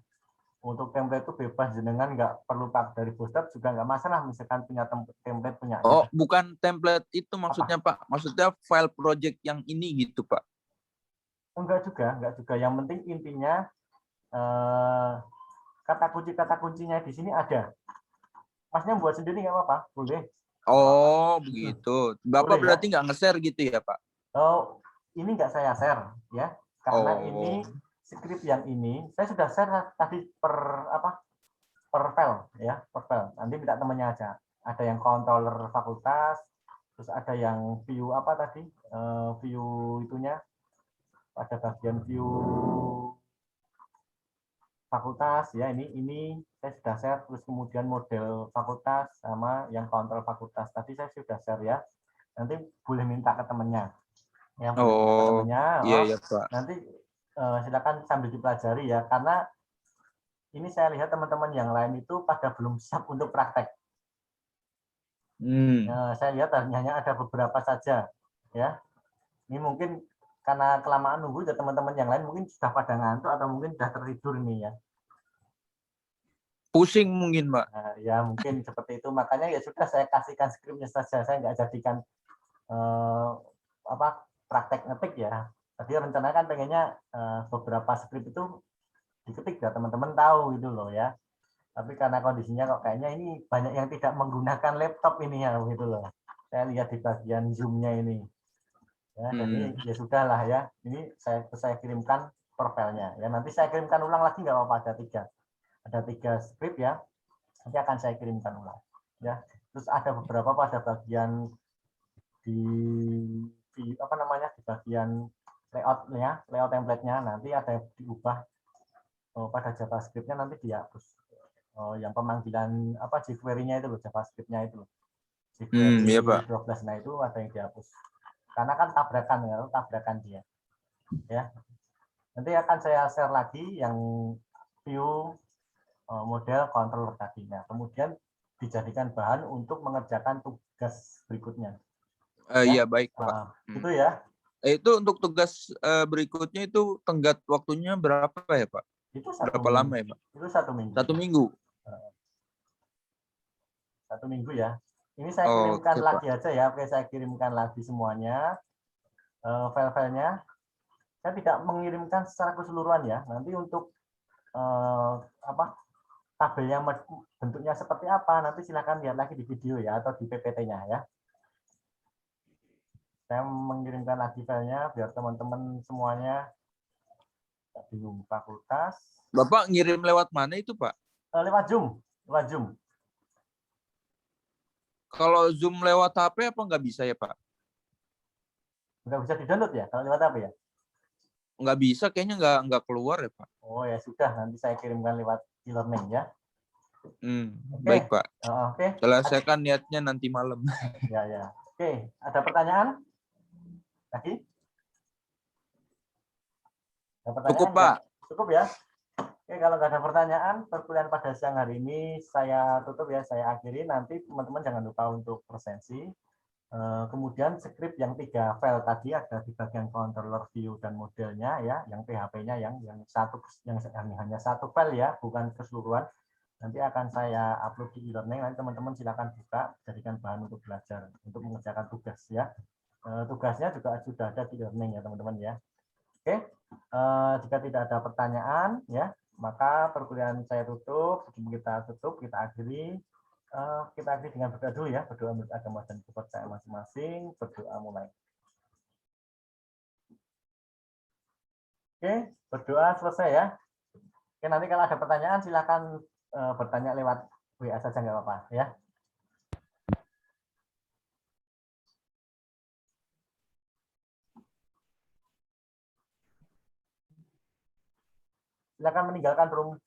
Untuk template itu bebas, jenengan nggak perlu pak dari booster juga nggak masalah, misalkan punya template punya. Oh, bukan template itu maksudnya Pak, maksudnya file project yang ini gitu Pak. Enggak juga. Yang penting intinya kata kuncinya di sini ada. Masnya buat sendiri nggak apa-apa, boleh. Oh, begitu. Bapak boleh, berarti ya? nggak nge-share gitu ya Pak? Oh, ini nggak saya share ya, karena ini skrip yang ini saya sudah share tadi per file ya, per file. Nanti minta temannya aja. Ada yang controller fakultas, terus ada yang view apa tadi, view itunya, ada bagian view fakultas ya, ini saya sudah share, terus kemudian model fakultas sama yang kontrol fakultas tadi saya sudah share ya. Nanti boleh minta ke temannya. Yang boleh minta ke temannya. Iya Pak. Nanti silakan sambil dipelajari ya, karena ini saya lihat teman-teman yang lain itu pada belum siap untuk praktek. Saya lihat hanya ada beberapa saja ya. Ini mungkin karena kelamaan nunggu ya, teman-teman yang lain mungkin sudah pada ngantuk atau mungkin sudah tertidur ini ya. Pusing mungkin Pak. Nah, ya mungkin seperti itu, makanya ya sudah saya kasihkan skripnya saja, saya nggak jadikan praktek ngetik ya. Tadi rencana kan pengennya beberapa skrip itu diketik ya teman-teman tahu gitu loh ya. Tapi karena kondisinya kok kayaknya ini banyak yang tidak menggunakan laptop ini ya gitu loh. Saya lihat di bagian Zoom-nya ini. Ya, jadi ya sudahlah ya. Ini saya kirimkan profilnya. Ya nanti saya kirimkan ulang lagi nggak apa-apa, ada tiga skrip ya. Nanti akan saya kirimkan ulang. Ya. Terus ada beberapa pada bagian di apa namanya di bagian layoutnya, layout template-nya nanti ada yang diubah pada JavaScript-nya nanti dihapus. Yang pemanggilan apa jQuery-nya itu loh, JavaScript-nya itu loh. jQuery Iya, Pak. 12 nah itu ada yang dihapus. Karena kan tabrakan dia. Ya. Nanti akan saya share lagi yang view model controller tadinya. Kemudian dijadikan bahan untuk mengerjakan tugas berikutnya. Iya baik Pak. Gitu ya. Itu untuk tugas berikutnya itu tenggat waktunya berapa ya Pak? Itu Berapa lama ya Pak? Itu 1 minggu. 1 minggu. 1 minggu ya. Ini saya Oh, kirimkan oke, lagi aja ya. Oke, saya kirimkan lagi semuanya. File-filenya. Saya tidak mengirimkan secara keseluruhan ya. Nanti untuk tabelnya bentuknya seperti apa, nanti silakan lihat lagi di video ya atau di PPT-nya ya. Saya mengirimkan lagi filenya biar teman-teman semuanya tidak bingung. Fakultas. Bapak ngirim lewat mana itu Pak? Lewat Zoom. Lewat Zoom. Kalau Zoom lewat HP apa nggak bisa ya Pak? Nggak bisa di-download ya? Kalau lewat apa ya? Nggak bisa, kayaknya nggak keluar ya Pak. Oh ya sudah, nanti saya kirimkan lewat e-learning ya. Baik Pak. Oke. Saya kan niatnya nanti malam. Ya. Oke, ada pertanyaan? Lagi? Ada pertanyaan? Cukup Pak. Cukup ya? Oke, kalau nggak ada pertanyaan, perkuliahan pada siang hari ini saya tutup ya, saya akhiri. Nanti teman-teman jangan lupa untuk presensi. Kemudian script yang 3 file tadi ada di bagian controller view dan modelnya ya, yang PHP-nya yang hanya 1 file ya, bukan keseluruhan. Nanti akan saya upload di e-learning. Nanti teman-teman silakan buka, jadikan bahan untuk belajar, untuk mengerjakan tugas ya. Tugasnya juga sudah ada di e-learning ya teman-teman ya. Oke, jika tidak ada pertanyaan ya, maka perkuliahan saya tutup. Sebelum kita tutup, kita akhiri. Kita akhiri dengan berdoa dulu ya, berdoa menurut agama dan kepercayaan masing-masing. Berdoa mulai. Oke, berdoa selesai ya. Oke, nanti kalau ada pertanyaan silakan bertanya lewat WA saja nggak apa-apa ya. Silakan meninggalkan room